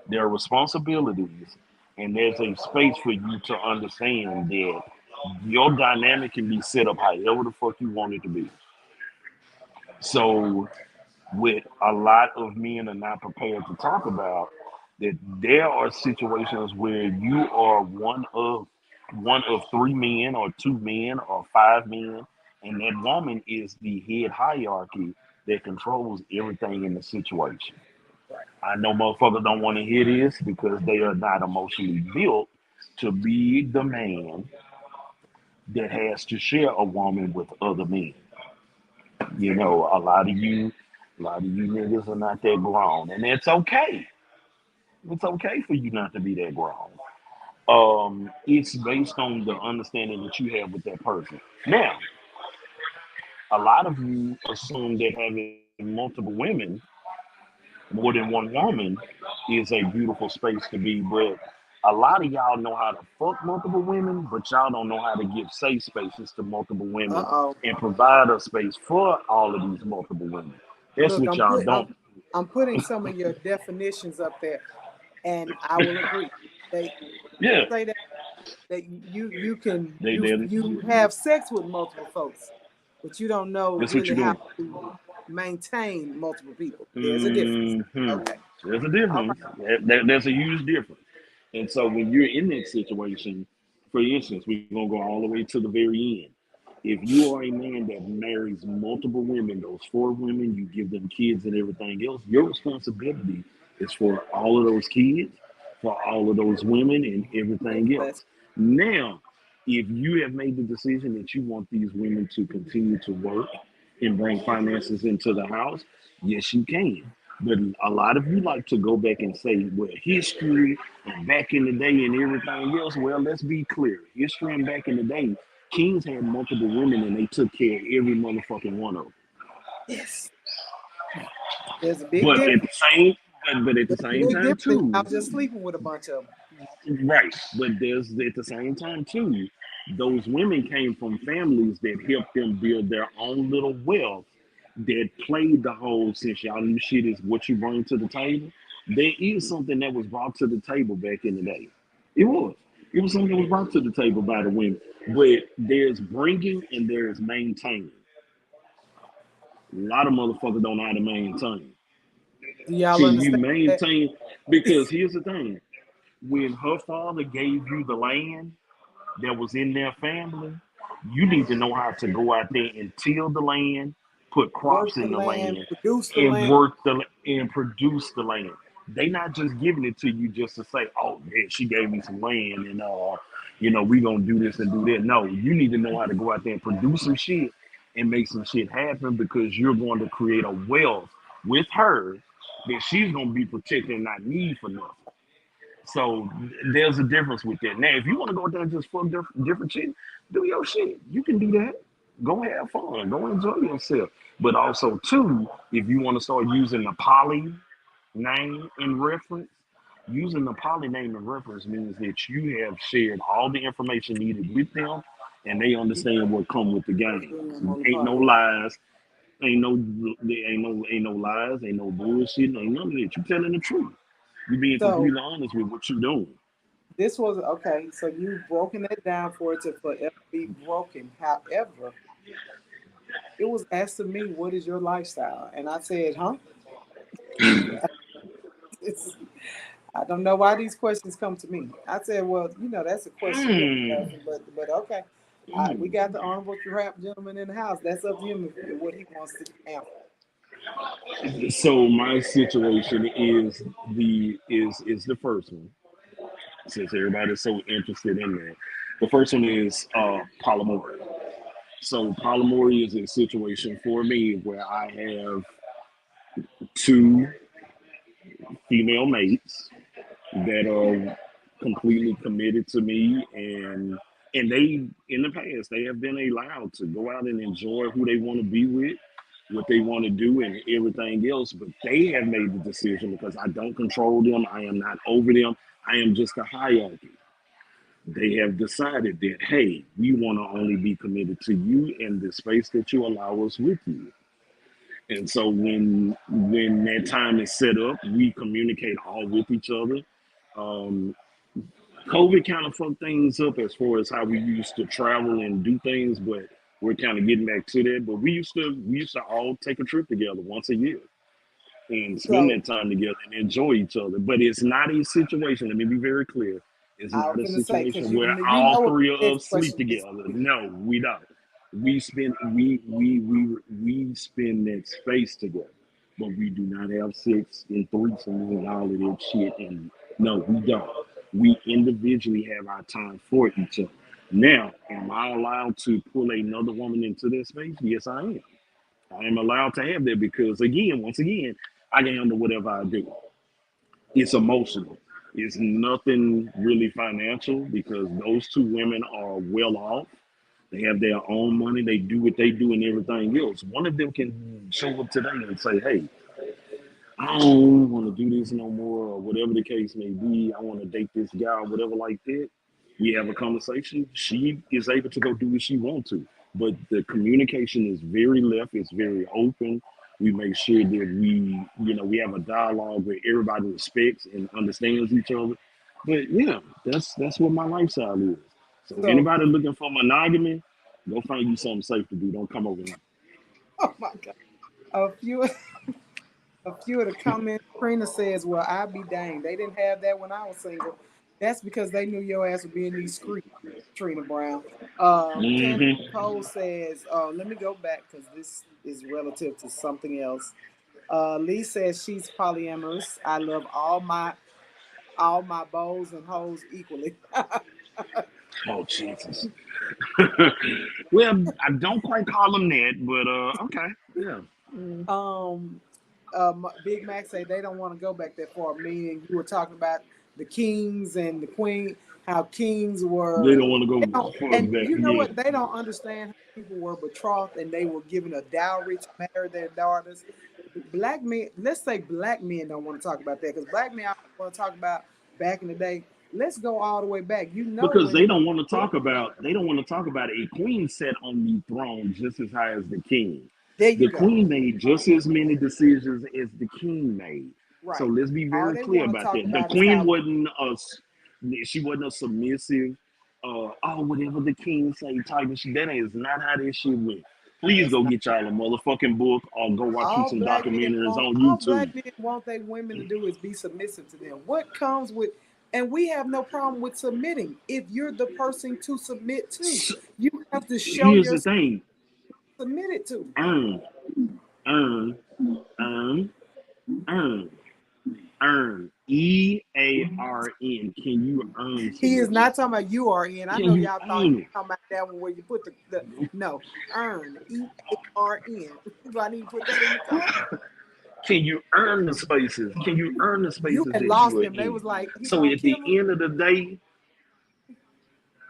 there are responsibilities, and there's a space for you to understand that your dynamic can be set up however the fuck you want it to be. So what a lot of men are not prepared to talk about, that there are situations where you are one of three men or two men or five men, and that woman is the head hierarchy that controls everything in the situation. Right. I know motherfuckers don't want to hear this because they are not emotionally built to be the man that has to share a woman with other men. A lot of you niggas are not that grown, and it's okay. It's okay for you not to be that grown. It's based on the understanding that you have with that person. Now, a lot of you assume that having multiple women, more than one woman, is a beautiful space to be, but a lot of y'all know how to fuck multiple women, but y'all don't know how to give safe spaces to multiple women Uh-oh. and provide a space for all of these multiple women. That's Look, what y'all don't. I'm putting some of your definitions up there, and I will agree. They Yeah, say that you can they did. you have sex with multiple folks, but you don't know That's what really you're how doing. to maintain multiple people. There's a difference. Hmm. Okay. There's a All difference. right. There's a huge difference. And so when you're in that situation, for instance, we're gonna go all the way to the very end. If you are a man that marries multiple women, those four women, you give them kids and everything else, your responsibility is for all of those kids, for all of those women and everything Let's else. Now, if you have made the decision that you want these women to continue to work and bring finances into the house, yes, you can. But a lot of you like to go back and say, well, history and back in the day and everything else. Well, let's be clear. History and back in the day, kings had multiple women and they took care of every motherfucking one of them. yes. There's a big But at difference. the same, but at the There's a same big time difference. I too, was just sleeping with a bunch of them. right? But there's at the same time too, those women came from families that helped them build their own little wealth. That played the whole, since y'all new shit is what you bring to the table. There is something that was brought to the table back in the day. It was. It was something that was brought to the table by the women. But there's bringing and there's maintaining. A lot of motherfuckers don't know how to maintain. Do y'all Can you understand that? maintain? Because here's the thing: when her father gave you the land that was in their family, you need to know how to go out there and till the land, put Work crops the in the land, land, produce the and land. work and produce the land. They not just giving it to you just to say, "Oh, yeah, she gave me some land, and we gonna do this and do that." No, you need to know how to go out there and produce some shit and make some shit happen because you're going to create a wealth with her that she's going to be protected and not need for nothing. So there's a difference with that. Now, if you want to go out there and just fuck different shit, do your shit. You can do that. Go have fun. Go enjoy yourself. But also, too, if you want to start using the poly name in reference, using the poly name in reference means that you have shared all the information needed with them, and they understand what come with the game. Ain't no lies. Ain't no lies. Ain't no bullshit. Ain't none of that. You telling the truth. You being So completely honest with what you're doing. this was okay. So you've broken that down for it to forever be broken. However, it was asked to me, "What is your lifestyle?" And I said, "Huh?" It's, I don't know why these questions come to me. I said, "Well, that's a question you're Mm, asking, but okay." We mm. got the honorable rap gentleman in the house. That's up to him what he wants to answer. So my situation is the first one, since everybody's so interested in that. The first one is polyamory. So polyamory is a situation for me where I have two female mates that are completely committed to me, and they in the past they have been allowed to go out and enjoy who they want to be with, what they want to do, and everything else, but they have made the decision because I don't control them, I am not over them, I am just a hierarchy. They have decided that, hey, we want to only be committed to you in the space that you allow us with you. And so when that time is set up, we communicate all with each other. um, COVID kind of fucked things up as far as how we used to travel and do things, but we're kind of getting back to that. But we used to all take a trip together once a year and spend So that time together and enjoy each other. But it's not a situation. Let me be very clear. It's I not was a gonna say because situation you where you all know what three the of next us sleep question is. together. No, we don't. We spend that space together, but we do not have sex and threesomes and all of that shit. And no, we don't. We individually have our time for each other. Now, am I allowed to pull another woman into that space? Yes, I am. I am allowed to have that because, again, once again, I can handle whatever I do. It's emotional. It's nothing really financial because those two women are well off. They have their own money. They do what they do and everything else. One of them can show up today and say, hey, I don't want to do this no more, or whatever the case may be. I want to date this guy, or whatever like that. We have a conversation. She is able to go do what she wants to, but the communication is very left. It's very open. We make sure that we have a dialogue where everybody respects and understands each other. But yeah, that's what my lifestyle is. So if So, anybody looking for monogamy, go find you something safe to do. Don't come over here. oh my God, a few a few of the comments. Trina says, "Well, I be dang, they didn't have that when I was single. That's because they knew your ass would be in these streets." Trina Brown. Candace Hmm. Nicole says, "Let me go back because this is relative to something else." Lee says she's polyamorous. I love all my beaux and hoes equally. Oh Jesus. Well, I don't quite call them that, but okay, yeah. Mm. um, Big Mac say they don't want to go back that far. Meaning you were talking about the kings and the queen, how kings They were. don't want to They go don't, fuck and that. you know Yeah. what? They don't understand how people were betrothed and they were given a dowry to marry their daughters. Black men, let's say black men don't want to talk about that because black men want to talk about back in the day. Let's go all the way back. Because When they don't want to talk about a queen sat on the throne just as high as the king. there you The go. queen made just as many decisions as the king made. So Right. let's be All very they clear want to about talk that. The about is queen how wasn't she wasn't a submissive, oh whatever the king say type of shit. That is not how this shit went. Please that's go not get y'all a motherfucking book or go watch you some documentaries on YouTube. all black men want their women to do is be submissive to them. What comes with and we have no problem with submitting if you're the person to submit to. S- You have to show Here's the yourself thing: submitted to. earn, earn, earn, earn, earn. EARN. Can you earn He is some not talking about you are in. I know Can you y'all thought he earn was it? talking about that one where you put the no, earn, EARN. Do I need to put that in the comment? Can you earn the spaces? Can you earn the You spaces had that you lost are him. They in? was like, he So gonna at the kill him. end of the day,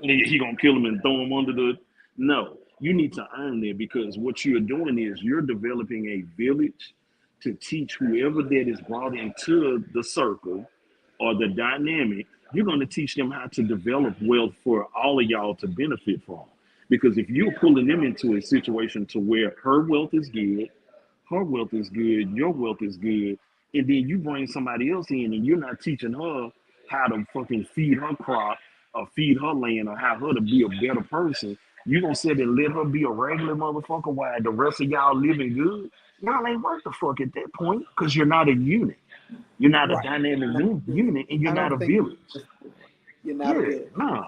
he gonna kill him and throw him under the. No, you need to earn it because what you're doing is you're developing a village to teach whoever that is brought into the circle or the dynamic. You're going to teach them how to develop wealth for all of y'all to benefit from. Because if you're pulling them into a situation to where her wealth is good, her wealth is good, your wealth is good, and then you bring somebody else in and you're not teaching her how to fucking feed her crop or feed her land or how her to be a better person, you're gonna sit and let her be a regular motherfucker while the rest of y'all living good. Y'all ain't worth the fuck at that point because you're not a unit. You're not a Right. dynamic Not really. unit and you're I not don't a think village. you're not a Yeah, village. no.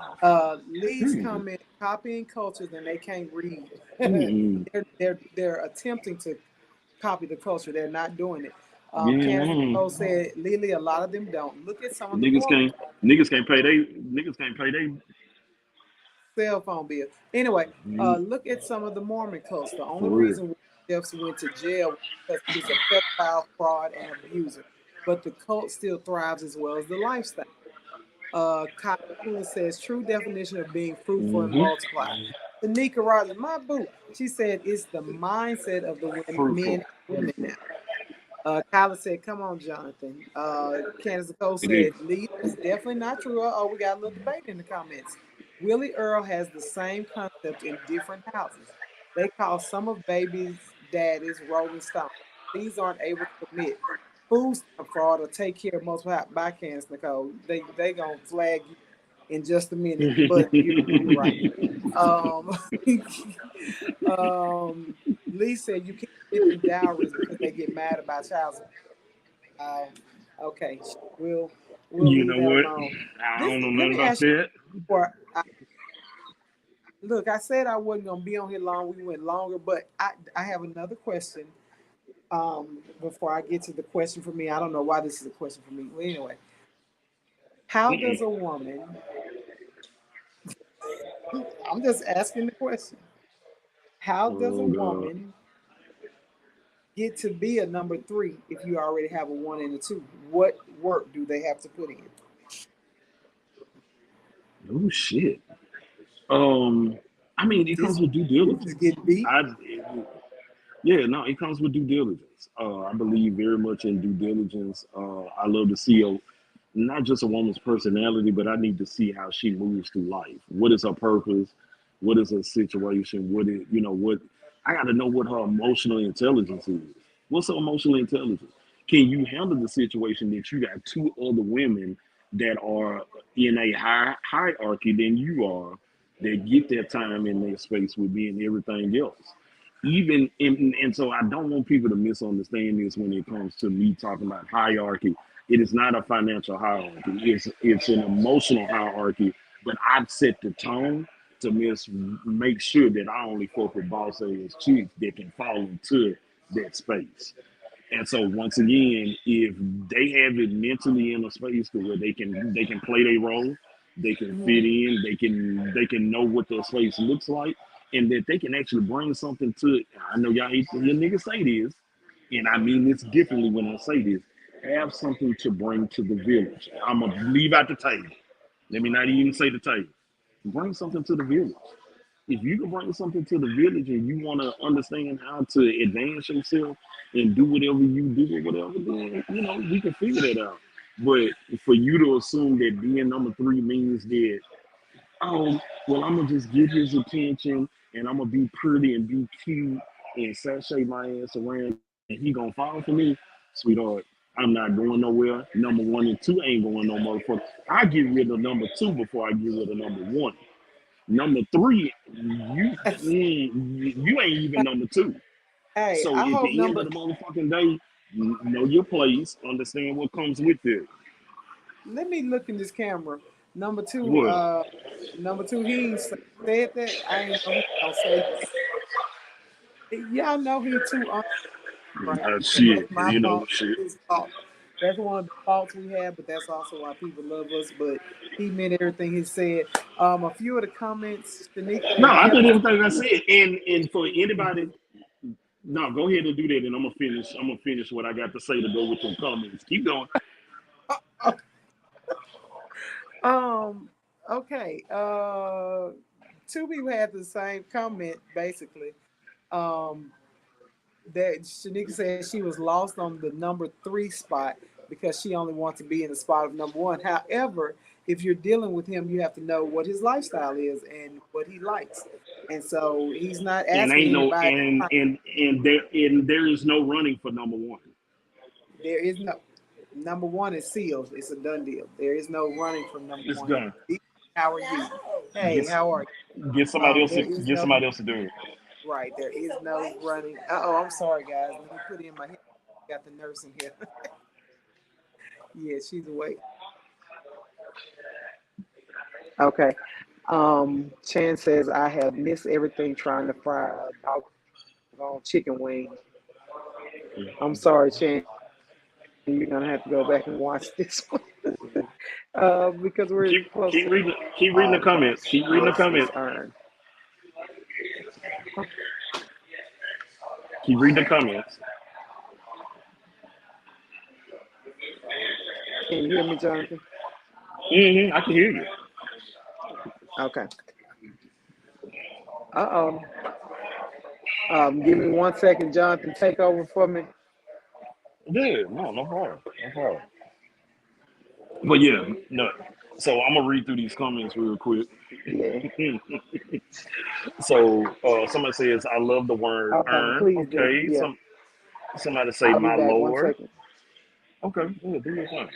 Lee's comment: copying cultures and they can't read. Mm-mm. they're attempting to copy the culture. They're not doing it. Candace Yeah. Nicole said, Lily, a lot of them don't. Look at some of the Niggas Mormon can't niggas can't pay they cell phone bill. Anyway, look at some of the Mormon cults. The only for real. reason Jeffs went to jail was because he was a pedophile, fraud, and abuser. But the cult still thrives as well as the lifestyle. Kyle says, true definition of being fruitful and Mm-hmm. multiply. Tanika Rogers, my boo, she said it's the mindset of the women, Fruitful. men and women now. Kyla said, come on, Jonathan. Candace Nicole It is. said, Lee, that's definitely not true. Oh, we got a little debate in the comments. Willie Earl has the same concept in different houses. They call some of baby's daddies Rolling Stone. These aren't able to commit food stamp fraud or take care of most by Candace Nicole. They gonna flag you in just a minute, but you're right. Um, Lee said you can't give them dowries because they get mad about child support. Okay, we'll You leave know that what? alone. I This don't know let nothing me about ask you that. before. Look, I said I wasn't gonna be on here long. We went longer, but I have another question. Before I get to the question for me, I don't know why this is a question for me. Well, anyway, how Mm-mm. does a woman? I'm just asking the question. How does a Oh God. woman get to be a number three if you already have a one and a two? What work do they have to put in? Oh shit. Um, I mean, it This comes with due this is diligence. getting deep. Yeah, no, it comes with due diligence. I believe very much in due diligence. I love to see not just a woman's personality, but I need to see how she moves through life. What is her purpose? What is her situation? What I got to know what her emotional intelligence is. What's her emotional intelligence? Can you handle the situation that you got two other women that are in a hierarchy than you are, that get their time in their space with being everything else? And so I don't want people to misunderstand this when it comes to me talking about hierarchy. It is not a financial hierarchy. It's an emotional hierarchy. But I've set the tone to make sure that I only fuck with boss ass chicks that can fall into that space. And so once again, if they have it mentally in a space to where they can play their role, they can fit Mhm. in, they can know what their space looks like, and that they can actually bring something to it. I know y'all hate to hear niggas say this, and I mean this differently when I say this. Have something to bring to the village. I'm gonna leave out the table. Let me not even say the table. Bring something to the village. If you can bring something to the village and you want to understand how to advance yourself and do whatever you do or whatever, then we can figure that out. But for you to assume that being number three means that, oh, well, I'm gonna just get his attention and I'm gonna be pretty and be cute and sashay my ass around and he gonna fall for me, sweetheart. I'm not going nowhere. Number one and two ain't going no motherfucker. I get rid of number two before I get rid of number one. Number three, you ain't even number two. Hey, So I at hope the end of number. the motherfucking day, know your place, understand what comes with it. Let me look in this camera. Number two. What? Number two. He ain't said that. I ain't know he gonna say that. Y'all know he too right. So Shit, that's my fault. shit. His fault. That's one of the faults we have, but that's also why people love us. But he meant everything he said. A few of the comments, Shanika, No, you I got did the everything I said. And for anybody, no, go ahead and do that, and I'm gonna finish. I'm gonna finish what I got to say to go with your comments. Keep going. um. Okay. Two people had the same comment basically. Um, that Shanika said she was lost on the number 3 spot because she only wants to be in the spot of number 1. However, if you're dealing with him, you have to know what his lifestyle is and what he likes. And so he's not And asking ain't no anybody. and there is no running for number one. There is no number 1 is sealed. It's a done deal. There is no running from number It's 1. done. How are you? Hey, Get how are get you? somebody else There to is get no somebody else to do it. right. There is no running. Oh, I'm sorry, guys. Let me put in my head. Got the nurse in here. Yeah, she's awake. Okay. Chan says I have missed everything trying to fry a doggone chicken wing. I'm sorry, Chan. You're gonna have to go back and watch this one because we're close to Keep reading the the comments. Keep reading the yes, it's comments. earned. Keep reading the comments. Can you hear me, Jonathan? I can hear you. Okay. Uh-oh. Give me 1 second, Jonathan. Take over for me. Yeah, no problem. No problem. But yeah, no. So I'm gonna read through these comments real quick. Yeah. So somebody says, "I love the word Okay. earn." Please do. Okay. Yeah. Somebody say, I'll be "My back. One lord." second. Okay, yeah, do your thing.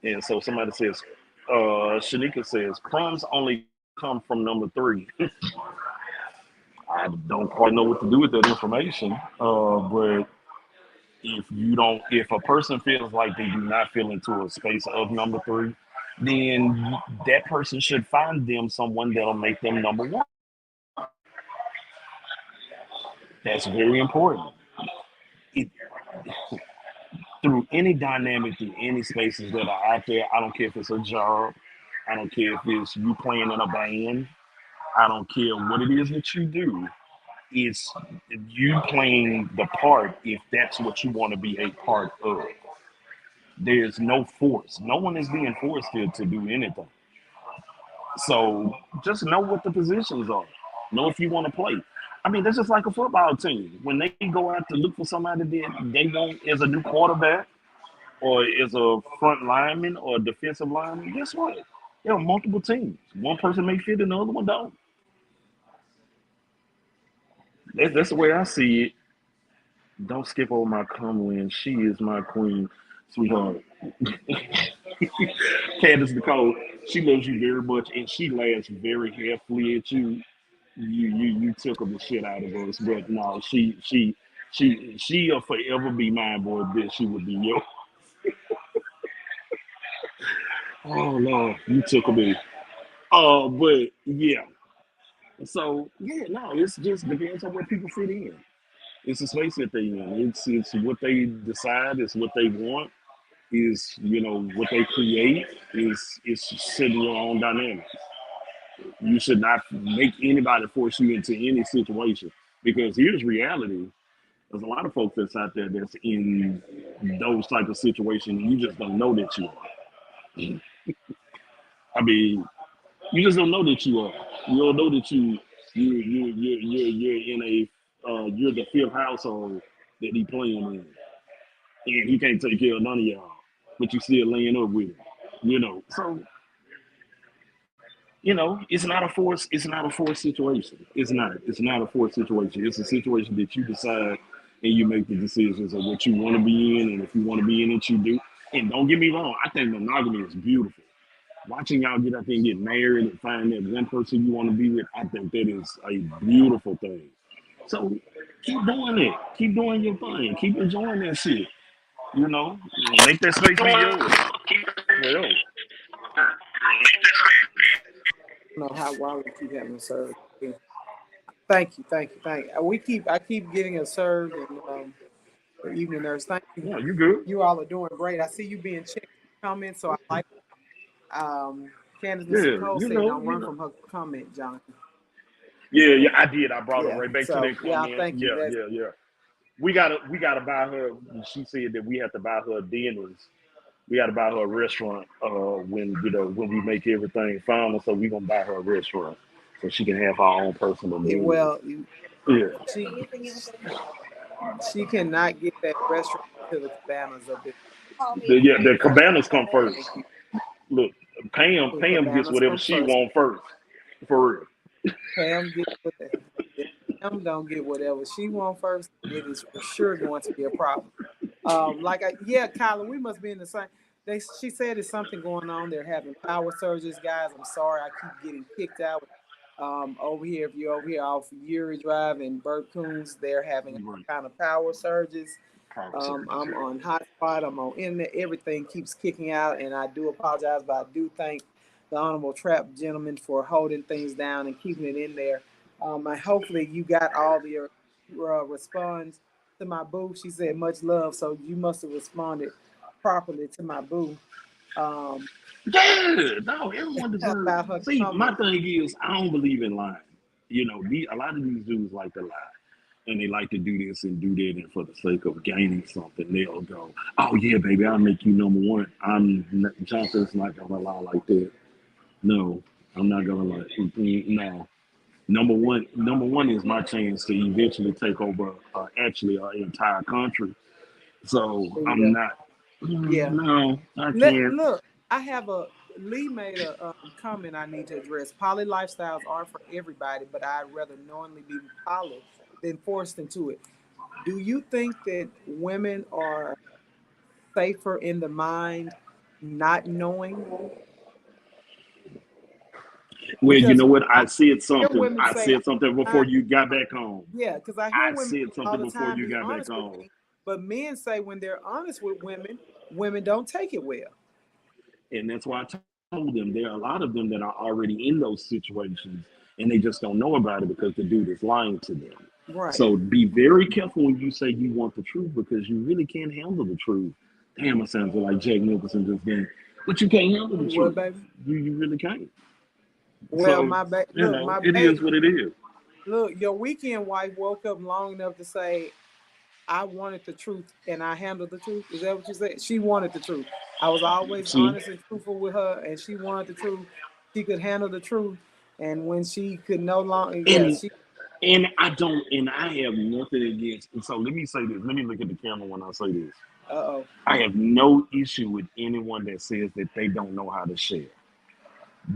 And so somebody says, Shanika says, "Crumbs only come from number 3." I don't quite know what to do with that information, but if a person feels like they do not feel into a space of number 3, then that person should find them someone that'll make them number 1. That's very important. It, through any dynamic, through any spaces that are out there, I don't care if it's a job, I don't care if it's you playing in a band, I don't care what it is that you do. It's you playing the part if that's what you want to be a part of. There's no force. No one is being forced here to do anything. So just know what the positions are. Know if you want to play. I mean, that's just like a football team. When they go out to look for somebody that they want as a new quarterback or as a front lineman or a defensive lineman, guess what? There are multiple teams. One person may fit and the other one don't. That's the way I see it. Don't skip over my Cumberland. She is my queen, sweetheart. Candace Nicole, she loves you very much, and she laughs very carefully at you. You tickle the shit out of us, but no, she'll forever be mine, boy. Bitch, she would be yours. Oh Lord, you tickle me. But yeah. So yeah, no, it's just depends on where people fit in. It's the space that they in. It's what they decide. It's what they want. Is what they create. Is setting your own dynamics. You should not make anybody force you into any situation because here's reality. There's a lot of folks that's out there that's in those type of situations. You just don't know that you are. I mean, you just don't know that you are. You don't know that you're in a you're the fifth household that he playing in, and he can't take care of none of y'all, but you still laying up with him. So it's not a forced. It's not a forced situation. It's not. It's not a forced situation. It's a situation that you decide and you make the decisions of what you want to be in, and if you want to be in it, you do. And don't get me wrong, I think monogamy is beautiful. Watching y'all get out there and get married and find that one person you want to be with, I think that is a beautiful thing. So keep doing it. Keep doing your thing. Keep enjoying that shit. You know, make that space be yours. Well, I don't know how why we keep having a serve. Thank you. We keep I keep getting a served and evening, nurse. Thank you. Yeah, you good? You all are doing great. I see you being checked comments, so I like. Candace Yeah, Nicole said, "Don't run from her comment, Jonathan." Yeah, I did. I brought her Yeah. right back to So that yeah, comment. thank you. Yeah. We gotta buy her. She said that we have to buy her dinners. We gotta buy her a restaurant when we make everything final. So we gonna buy her a restaurant so she can have her own personal dinners. Well, Yeah, she cannot get that restaurant to the cabanas of this. the cabanas come first. Thank you. Look, The Pam gets cabanas whatever come she first. want first. For real. Pam get Pam don't get whatever she want first. It is for sure going to be a problem. Kyla, we must be in the same. She said there's something going on. They're having power surges, guys. I'm sorry, I keep getting kicked out. Over here, if you're over here off Uri Drive in Burt Coons, they're having kind of power surges. I'm on hotspot. I'm on internet. Everything keeps kicking out, and I do apologize, but I do thank the honorable trap gentleman for holding things down and keeping it in there. Hopefully you got all the response to my boo. She said much love, so you must have responded properly to my boo. Yeah, no, everyone About her deserves. See, my comment. thing is, I don't believe in lying. A lot of these dudes like to lie, and they like to do this and do that, and for the sake of gaining something, they'll go, "Oh yeah, baby, I'll make you number one." Johnson's not gonna lie like that. No, I'm not gonna lie. No, number one is my chance to eventually take over, actually, our entire country. So I'm not. Yeah. No, I can't. Look, I have Lee made a comment I need to address. Poly lifestyles are for everybody, but I'd rather knowingly be poly than forced into it. Do you think that women are safer in the mind not knowing? Well, you Because know what? I I said hear something. women I say, said something before you got back home. yeah, because I hear I women said all something the before time you be got back honest with home. me, but men say when they're honest with women, women don't take it well. And that's why I told them there are a lot of them that are already in those situations and they just don't know about it because the dude is lying to them. Right. So be very careful when you say you want the truth because you really can't handle the truth. Damn, it sounds like Jack Nicholson just then. But you can't handle the What, truth. baby? You really can't. Well, So, my it is what it is. Look, your weekend wife woke up long enough to say, I wanted the truth and I handled the truth. Is that what you said? She wanted the truth. I was always See? honest and truthful with her, and she wanted the truth. She could handle the truth. And when she could no longer, And I have nothing against. And so let me say this. Let me look at the camera when I say this. I have no issue with anyone that says that they don't know how to share.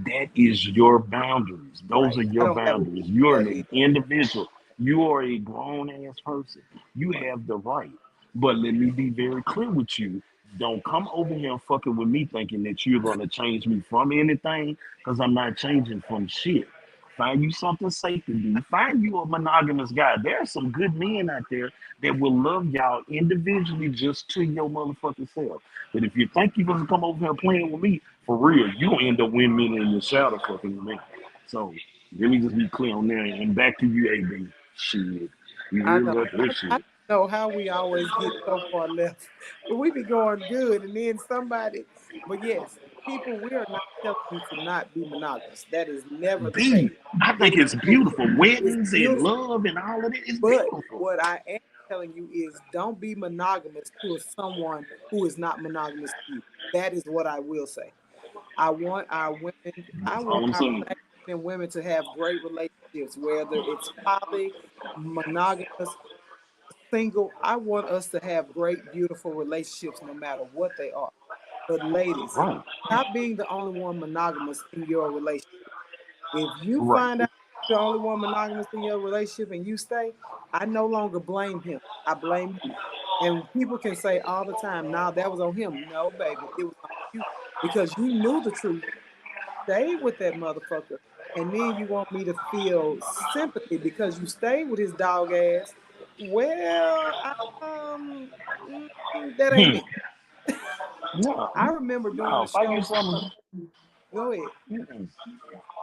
That is your boundaries. Those are your boundaries. You're an individual. You are a grown ass person. You have the right. But let me be very clear with you. Don't come over here and fucking with me thinking that you're gonna change me from anything, because I'm not changing from shit. Find you something safe to do. Find you a monogamous guy. There are some good men out there that will love y'all individually just to your motherfucking self. But if you think you're gonna come over here playing with me, for real, you gonna end up winning in the shadow fucking with me. So let me just be clear on there. And back to you, AB. Shit. You I really know. got this I shit. know how we always get so far left, but we be going good, and then somebody. But yes, people, we are not telling you to not be monogamous. That is never the case. I think it's beautiful. It's Weddings and beautiful. love and all of it is But beautiful. what I am telling you is don't be monogamous to someone who is not monogamous to you. That is what I will say. I want our women, I That's want all I'm our saying. black men and women to have great relationships, whether it's poly, monogamous, single. I want us to have great, beautiful relationships no matter what they are. But ladies, Right. stop being the only one monogamous in your relationship. If you Right. find out you're the only one monogamous in your relationship and you stay, I no longer blame him. I blame you. And people can say all the time, nah, that was on him. No, baby, it was on you. Because you knew the truth. Stayed with that motherfucker. And then you want me to feel sympathy because you stayed with his dog ass. Well, that ain't me. No, I remember doing a find show. you something. Go ahead. Mm-mm.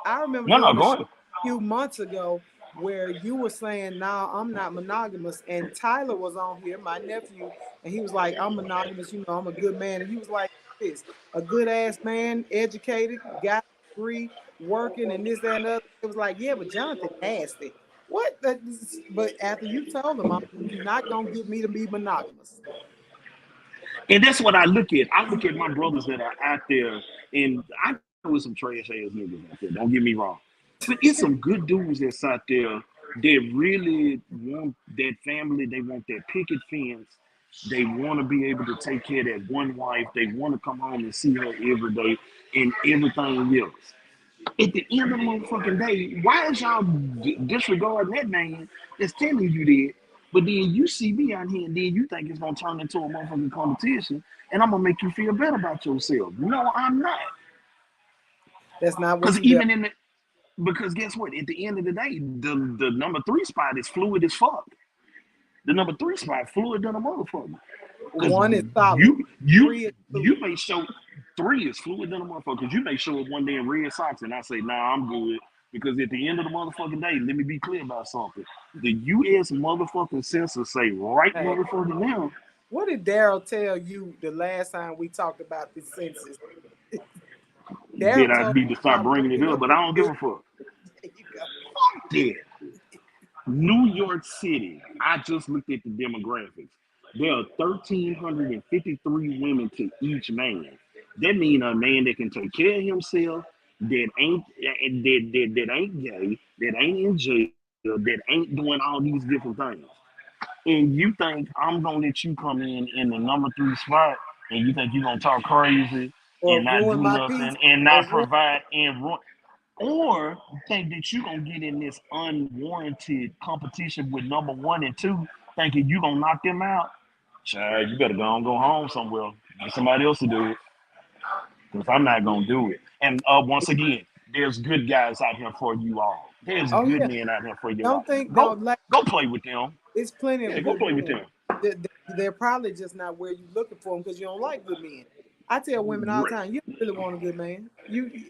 I remember No, doing a go show ahead. a few months ago where you were saying, "No, I'm not monogamous," and Tyler was on here, my nephew, and he was like, "I'm monogamous. You know, I'm a good man," and he was like, "This a good ass man, educated, got a degree, working, and this, that, and the other." It was like, "Yeah, but Jonathan nasty." What? But after you told him, you're not gonna get me to be monogamous. And that's what I look at. I look at my brothers that are out there, and I know some trash ass niggas out there. Don't get me wrong, but it's some good dudes that's out there that really want that family. They want that picket fence. They want to be able to take care of that one wife. They want to come home and see her every day and everything else. At the end of the motherfucking day, why is y'all disregarding that man that's telling you that? But then you see me out here, and then you think it's gonna turn into a motherfucking competition, and I'm gonna make you feel better about yourself. No, I'm not. That's not what Because you do. even in the because guess what? At the end of the day, the number three spot is fluid as fuck. The number three spot fluid than a motherfucker. Because One is solid. you you Three is you fluid. may show three is fluid than a motherfucker. Because you may show up one day in red socks and I say, nah, I'm good. Because at the end of the motherfucking day, let me be clear about something. The U.S. motherfucking census say right Hey, motherfucking now what did Daryl tell you the last time we talked about the census? that Daryl I told need to me start stop bringing it bringing up, up but the I don't give good. a fuck. There you go. Yeah. New York City, I just looked at the demographics. There are 1,353 women to each man. That means a man that can take care of himself, that ain't gay, that ain't in jail, that ain't doing all these different things. And you think I'm gonna let you come in the number three spot, and you think you're gonna talk crazy Or and not ruin do my peace. nothing and Or not ruin. provide and run, or think that you're gonna get in this unwarranted competition with number one and two, thinking you're gonna knock them out. Child, you better go home somewhere. Get somebody else to do it. Because I'm not gonna do it. And once again, there's good guys out here for you all. There's Oh good yeah. men out here for you all. Don't think Go don't like go play with them. it's plenty Yeah, of go good play with men. them. They're probably just not where you're looking for them because you don't like good men. I tell women all the time, you don't really want a good man.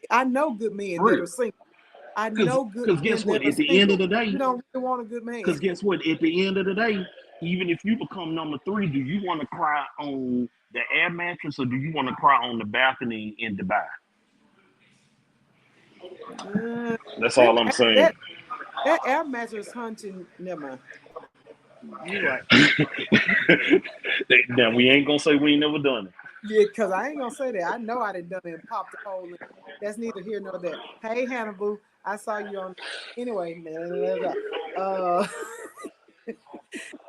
I know good men that Real. are single. I Cause know good cause men guess that what? are At the end of single. the You day, don't really want a good man. cause guess what? At the end of the day, even if you become number three, do you want to cry on the air mattress or do you want to cry on the balcony in Dubai? Uh, That's that, all I'm saying. that that air mattress hunting. Never mind. You right. Now we ain't gonna say we ain't never done it. Yeah, because I ain't gonna say that. I know I done done it and popped the hole in. That's neither here nor there. Hey Hannah Boo, I saw you on. Anyway, uh,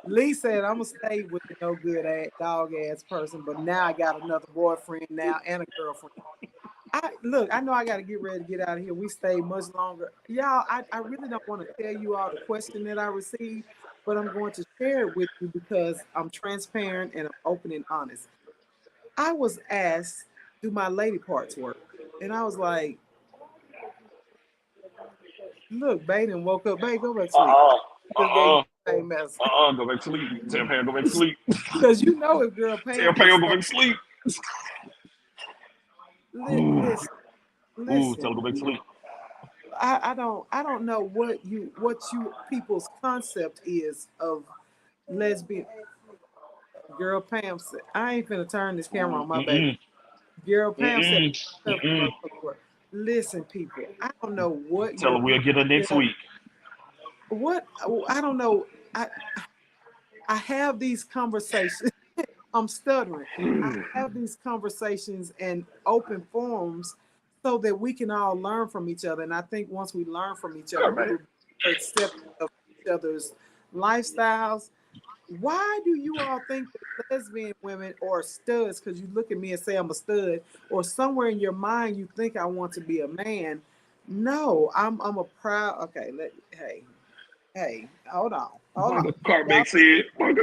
Lee said I'm gonna stay with the no good ass dog ass person, but now I got another boyfriend now and a girlfriend. I look, I know I got to get ready to get out of here. We stayed much longer. Y'all, I really don't want to tell you all the question that I received, but I'm going to share it with you because I'm transparent and I'm open and honest. I was asked, do my lady parts work? And I was like, look, Baden woke up. Babe, go back to sleep. Uh-uh. Just gave you Uh-uh. the same message. Go back to sleep. Tell Pam go back to sleep. Because you know if girl Tell Pam Pam was go so back to sleep. Ooh, listen, tell her listen. go back to sleep. I don't know what you people's concept is of lesbian. Girl Pam said, I ain't finna turn this camera on my baby. Mm-mm. Girl Pam said, Mm-mm. Mm-mm. listen, people, I don't know what Tell your her we'll get her next concept, week. what I don't know. I have these conversations. I'm stuttering. I have these conversations and open forums so that we can all learn from each other. And I think once we learn from each other, Sure, we man. will be accepting of each other's lifestyles. Why do you all think that lesbian women or studs, because you look at me and say I'm a stud, or somewhere in your mind you think I want to be a man? No, I'm a proud. Okay, hey, hold on. Y'all, Margaret I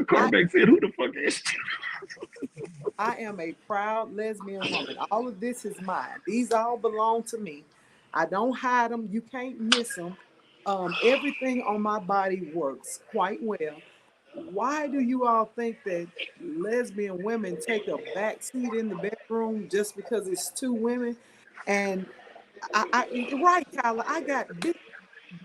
Carbeck said, who the fuck is she? I am a proud lesbian woman. All of this is mine. These all belong to me. I don't hide them. You can't miss them. Everything on my body works quite well. Why do you all think that lesbian women take a back seat in the bedroom just because it's two women? And right, Kyla, I got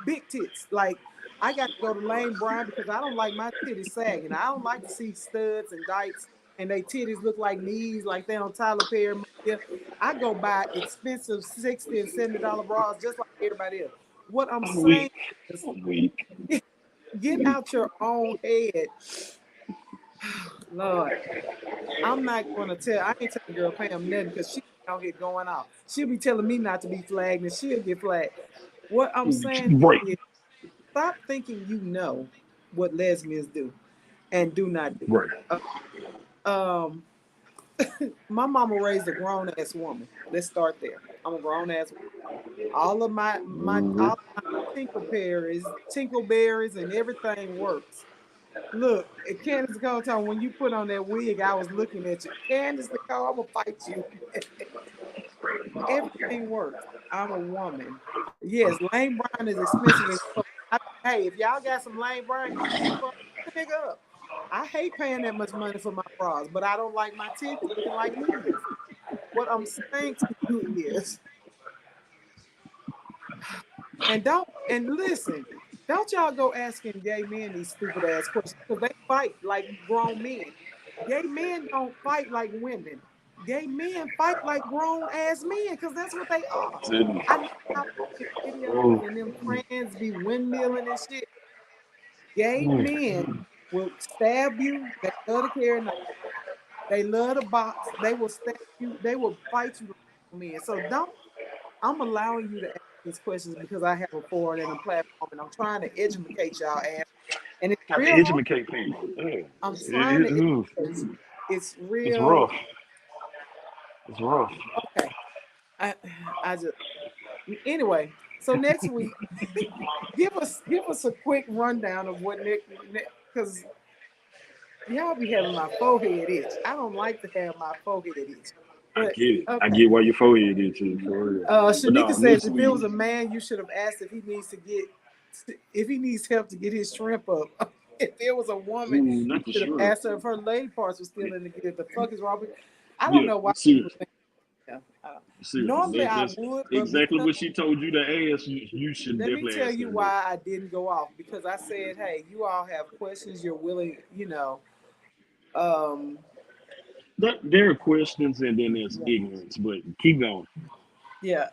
big tits. Like I got to go to Lane Bryant because I don't like my titties sagging. I don't like to see studs and dykes and they titties look like knees, like they on Tyler Perry. I go buy expensive $60 and $70 bras just like everybody else. What I'm I'm weak. saying is I'm weak. get out your own head. Lord, I'm not going to tell. I ain't telling girl Pam nothing because she out here going off. She'll be telling me not to be flagged and she'll get flagged. What I'm saying Right. is stop thinking you know what lesbians do and do not do. Right. Um, my mama raised a grown ass woman. Let's start there. I'm a grown ass woman. All of Mhm. all my tinkleberries, and everything works. Look, Candace Nicole told me, when you put on that wig, I was looking at you. Candace Nicole, I'm gonna fight you. Everything works. I'm a woman. Yes, Lane Bryant is expensive as fuck. Hey, if y'all got some Lane Bryant, fuck the nigga up. I hate paying that much money for my bras, but I don't like my titties looking like knees. What I'm saying to you is, and listen, don't y'all go asking gay men these stupid ass questions because they fight like grown men. Gay men don't fight like women. Gay men fight like grown ass men because that's what they are. I know how videos Oh, and them trans be windmilling and shit. Gay mm. men will stab you. They love to carry knives. They love to box. They will stab you. They will fight you like men. So don't. I'm allowing you to ask these questions because I have a forum and a platform, and I'm trying to educate y'all. And it's Have to real hard. educate people. Yeah. I'm trying to Ooh, educate you. It's it's real. rough. It's rough. Okay. I I just anyway. So next week, give us a quick rundown of what Nick because y'all be having my forehead itch. I don't like to have my forehead itch. I But get it. I okay. get why your forehead is too, for real. But Shanika no, says next if it week. was a man, you should have asked if he needs help to get his shrimp up. If it was a woman, Ooh, you not the should have shrimp. asked her if her lady parts were still in the gear. The fuck is wrong with? I don't Yeah, know why people seriously. think that. Seriously. Normally I That's would, but exactly because what she told you to ask. You should let me definitely tell ask you her that. why I didn't go off because I said, hey, you all have questions. You're willing, um, There are questions and then there's yeah, ignorance, but keep going. yeah.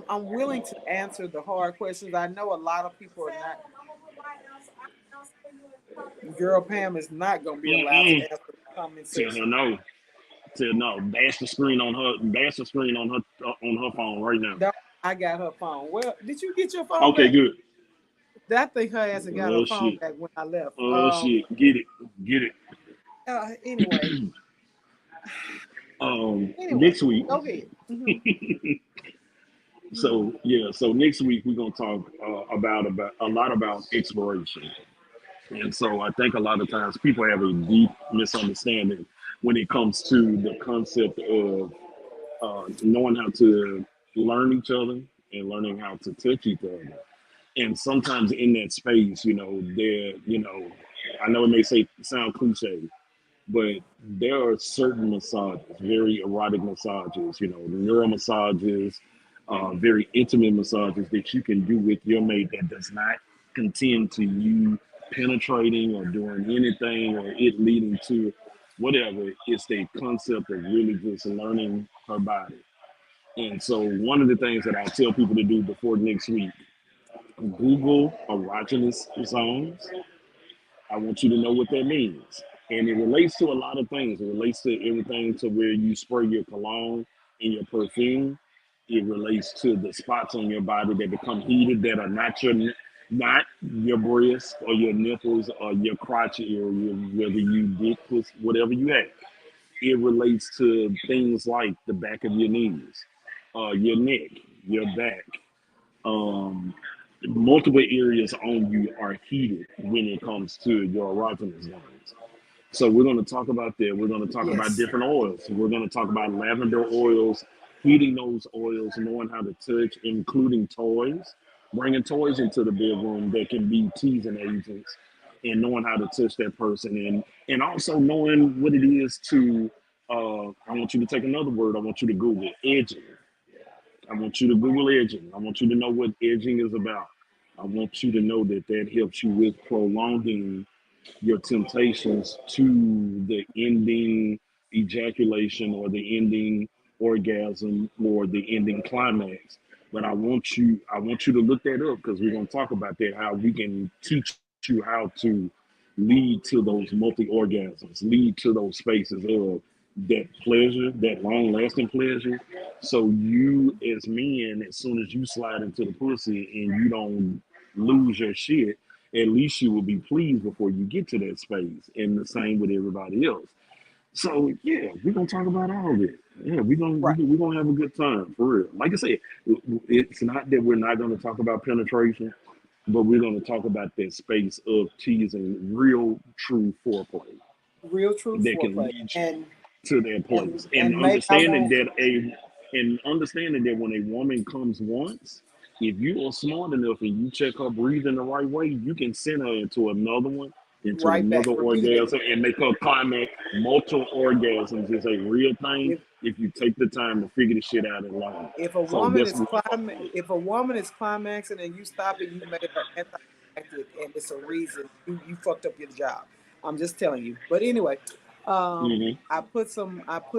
I'm willing to answer the hard questions. I know a lot of people are not. Girl Pam is not going to be allowed to Mm-mm. answer the comment Tell section. her no. Tell no. Bash the screen on her. Bash the screen on her phone right now. No, I got her phone. Well, did you get your phone Okay, back? good. That thing her ass and got her Oh phone shit. back when I left. Oh shit. Get it. Get it. Anyway, anyway, Next week. go ahead. So yeah. So next week we're gonna talk about a lot about exploration. And so I think a lot of times people have a deep misunderstanding when it comes to the concept of knowing how to learn each other and learning how to touch each other. And sometimes in that space, I know it may sound cliche, but there are certain massages, very erotic massages, neuro massages, very intimate massages that you can do with your mate that does not contend to you penetrating or doing anything or it leading to whatever. It's the concept of really just learning her body. And so one of the things that I tell people to do before next week, Google erogenous zones. I want you to know what that means. And it relates to a lot of things. It relates to everything to where you spray your cologne and your perfume. It relates to the spots on your body that become heated that are not your breast or your nipples or your crotch area, whether you dick, whatever you have. It relates to things like the back of your knees, your neck, your back, um, multiple areas on you are heated when it comes to your erogenous zones. So we're going to talk about that. We're going to talk about Yes. different oils. We're going to talk about lavender oils, heating those oils, knowing how to touch, including toys, bringing toys into the bedroom that can be teasing agents, and knowing how to touch that person, and also knowing what it is to. I want you to take another word. I want you to Google edging. I want you to Google edging. I want you to know what edging is about. I want you to know that that helps you with prolonging your temptations to the ending ejaculation or the ending orgasm or the ending climax. But I want you to look that up because we're gonna talk about that, how we can teach you how to lead to those multi orgasms, lead to those spaces of that pleasure, that long lasting pleasure. So you as men, as soon as you slide into the pussy and you don't lose your shit, at least you will be pleased before you get to that space. And the same with everybody else. So yeah, we're gonna talk about all of it. Yeah, Right. we're gonna have a good time for real. Like I said, it's not that we're not gonna talk about penetration, but we're gonna talk about that space of teasing real, true foreplay Real true that can foreplay. lead you to that place, And maybe I won't. and understanding that when a woman comes once, if you are smart enough and you check her breathing the right way, you can send her into another one, into Right back. another Repeat it. orgasm, and make her climax. Multiple orgasms is a real thing If if you take the time to figure the shit out and learn. if a So woman that's is what. if a woman is climaxing and you stop it, you made her anticlimactic, and it's a reason you fucked up your job. I'm just telling you. But anyway, Hmm. I put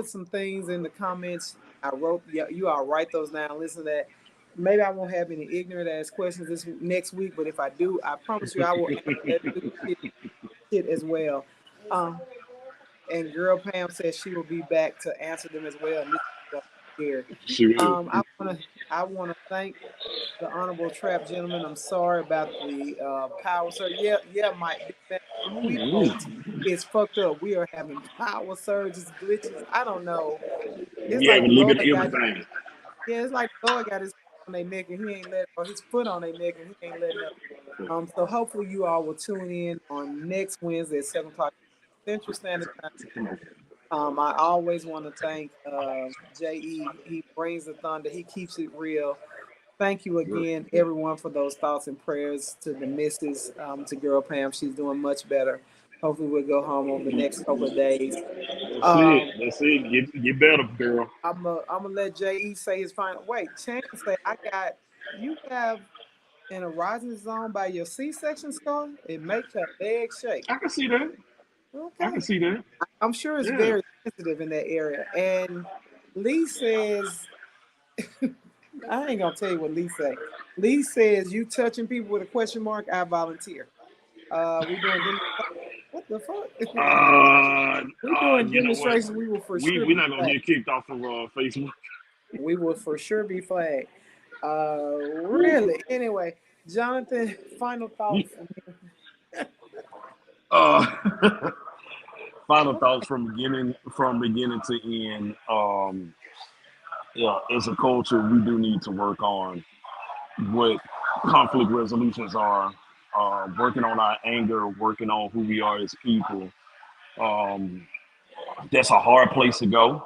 some things in the comments. I wrote, yeah, you all write those down. Listen to that. Maybe I won't have any ignorant ass questions this next week, but if I do, I promise you I will answer that shit as well. Um, and girl Pam says she will be back to answer them as well. And this is here. She will. I wanna thank the honorable trap gentleman. I'm sorry about the power surge. Yeah, yeah, Mike. Big man, we both is fucked up. We are having power surges, glitches. I don't know. It's We like have a the little Lord bit of got everything. yeah, it's like the Lord got his on their neck and he ain't let or his foot on their neck and he ain't letting up. So hopefully you all will tune in on next Wednesday at 7 o'clock Central Standard Time. I always want to thank JE. He brings the thunder. He keeps it real. Thank you again, everyone, for those thoughts and prayers to the missus, to girl Pam. She's doing much better. Hopefully, we'll go home over the next couple of days. That's it. Um, That's it. Get better, girl. I'm gonna let JE say his final. Wait, Chan say I got you have an erogenous zone by your C-section scar. It makes her leg shake. I can see that. I can Okay. see that. I'm sure it's Yeah. very sensitive in that area. And Lee says, I ain't gonna tell you what Lee say. Lee says, you touching people with a question mark, I volunteer. We doing what the fuck? We doing You know what? demonstrations. We will for sure We're be not gonna flagged. get kicked off of Facebook. We will for sure be flagged. Really. Anyway, Jonathan, final thoughts. Uh, final thoughts from beginning to end. Yeah, as a culture, we do need to work on what conflict resolutions are. Working on our anger, working on who we are as people. Um, that's a hard place to go.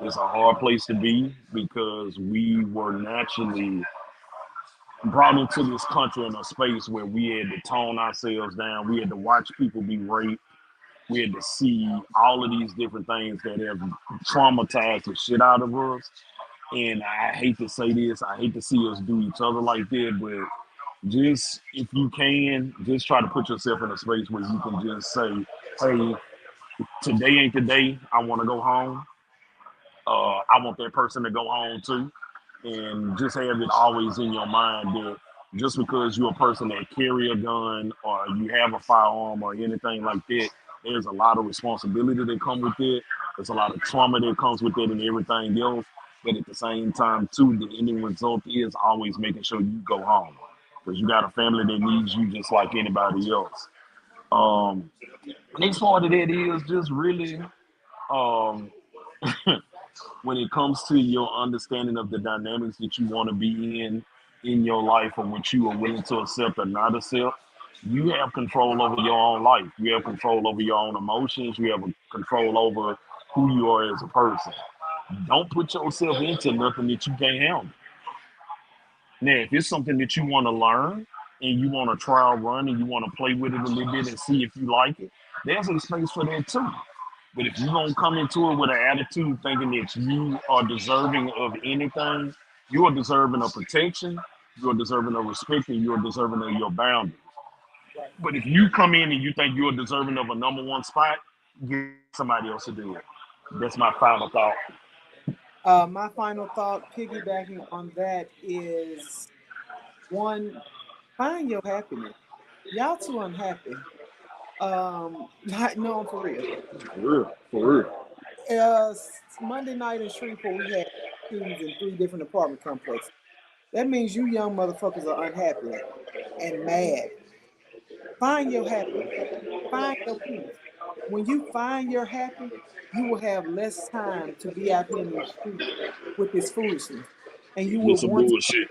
It's a hard place to be because we were naturally brought into this country in a space where we had to tone ourselves down. We had to watch people be raped. We had to see all of these different things that have traumatized the shit out of us. And I hate to say this, I hate to see us do each other like that, but just if you can, just try to put yourself in a space where you can just say, hey, today ain't the day I want to go home. I want that person to go home too. And just have it always in your mind that just because you're a person that carry a gun or you have a firearm or anything like that, there's a lot of responsibility that come with it. There's a lot of trauma that comes with it and everything else. But at the same time, too, the ending result is always making sure you go home because you got a family that needs you just like anybody else. Um, Next part of that is just really um, when it comes to your understanding of the dynamics that you want to be in your life or what you are willing to accept or not accept, you have control over your own life. You have control over your own emotions. You have control over who you are as a person. Don't put yourself into nothing that you can't handle. Now, if it's something that you want to learn and you want to trial run and you want to play with it a little bit and see if you like it, there's a space for that too. But if you're gonna come into it with an attitude thinking that you are deserving of anything, you are deserving of protection, you're deserving of respect, and you're deserving of your boundaries. Right. But if you come in and you think you're deserving of a number one spot, get somebody else to do it. That's my final thought. My final thought, piggybacking on that, is one, find your happiness. Y'all too unhappy. No, for real. For real, for real. Monday night in Shreveport, we had shootings in 3 different apartment complexes. That means you young motherfuckers are unhappy and mad. Find your happiness. Find your peace. When you find your happy, you will have less time to be out here in these streets with this foolishness, and you will With some want to bullshit.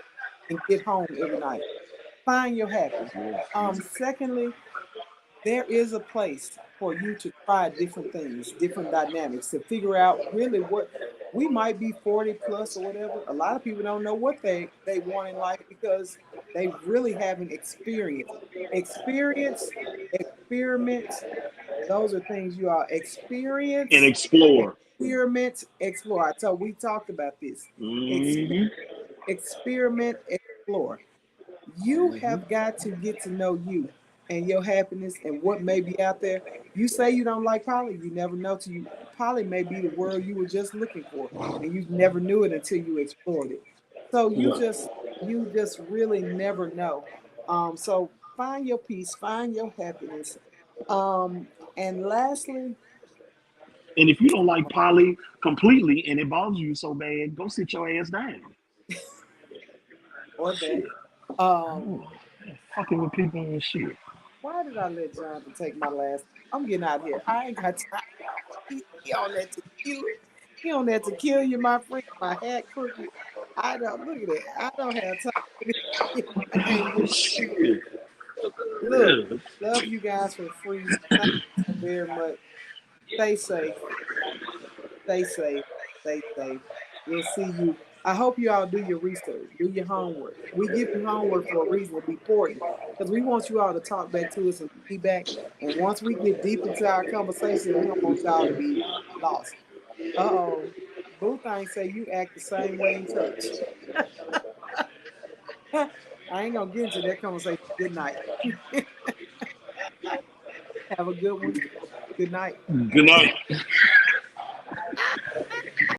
and get home every night. Find your happy. Secondly, there is a place for you to try different things, different dynamics, to figure out really what we might be 40 plus or whatever. A lot of people don't know what they want in life because they really haven't experienced. Experience, experiment. Those are things you are And experience, explore. experiment, explore. So we talked about this. Mm-hmm. Experiment, explore. You Mm-hmm. have got to get to know you and your happiness and what may be out there. You say you don't like poly, you never know till you poly may be the world you were just looking for, and you never knew it until you explored it. So you just really never know. So find your peace, find your happiness. And lastly, And if you don't like poly completely and it bothers you so bad, go sit your ass down. or that, Shit. um, Oh, fucking with people and shit. why did I let Jonathan take my last? I'm getting out of here. I ain't got time. He on that tequila. He on that tequila, you my friend. My hat crooked. I don't look at that. I don't have time for this. I can't get Shit. look. Yeah. Love you guys for free. Thank you so very much. Stay safe. Stay safe. Stay safe. We'll see you. I hope you all do your research, do your homework. We give you homework for a reason to be important because we want you all to talk back to us and feedback. And once we get deep into our conversation, we don't want y'all to be lost. Uh-oh. Boo thing say you act the same way in church. I ain't gonna get into that conversation. Good night. Have a good one. Good night. Good night.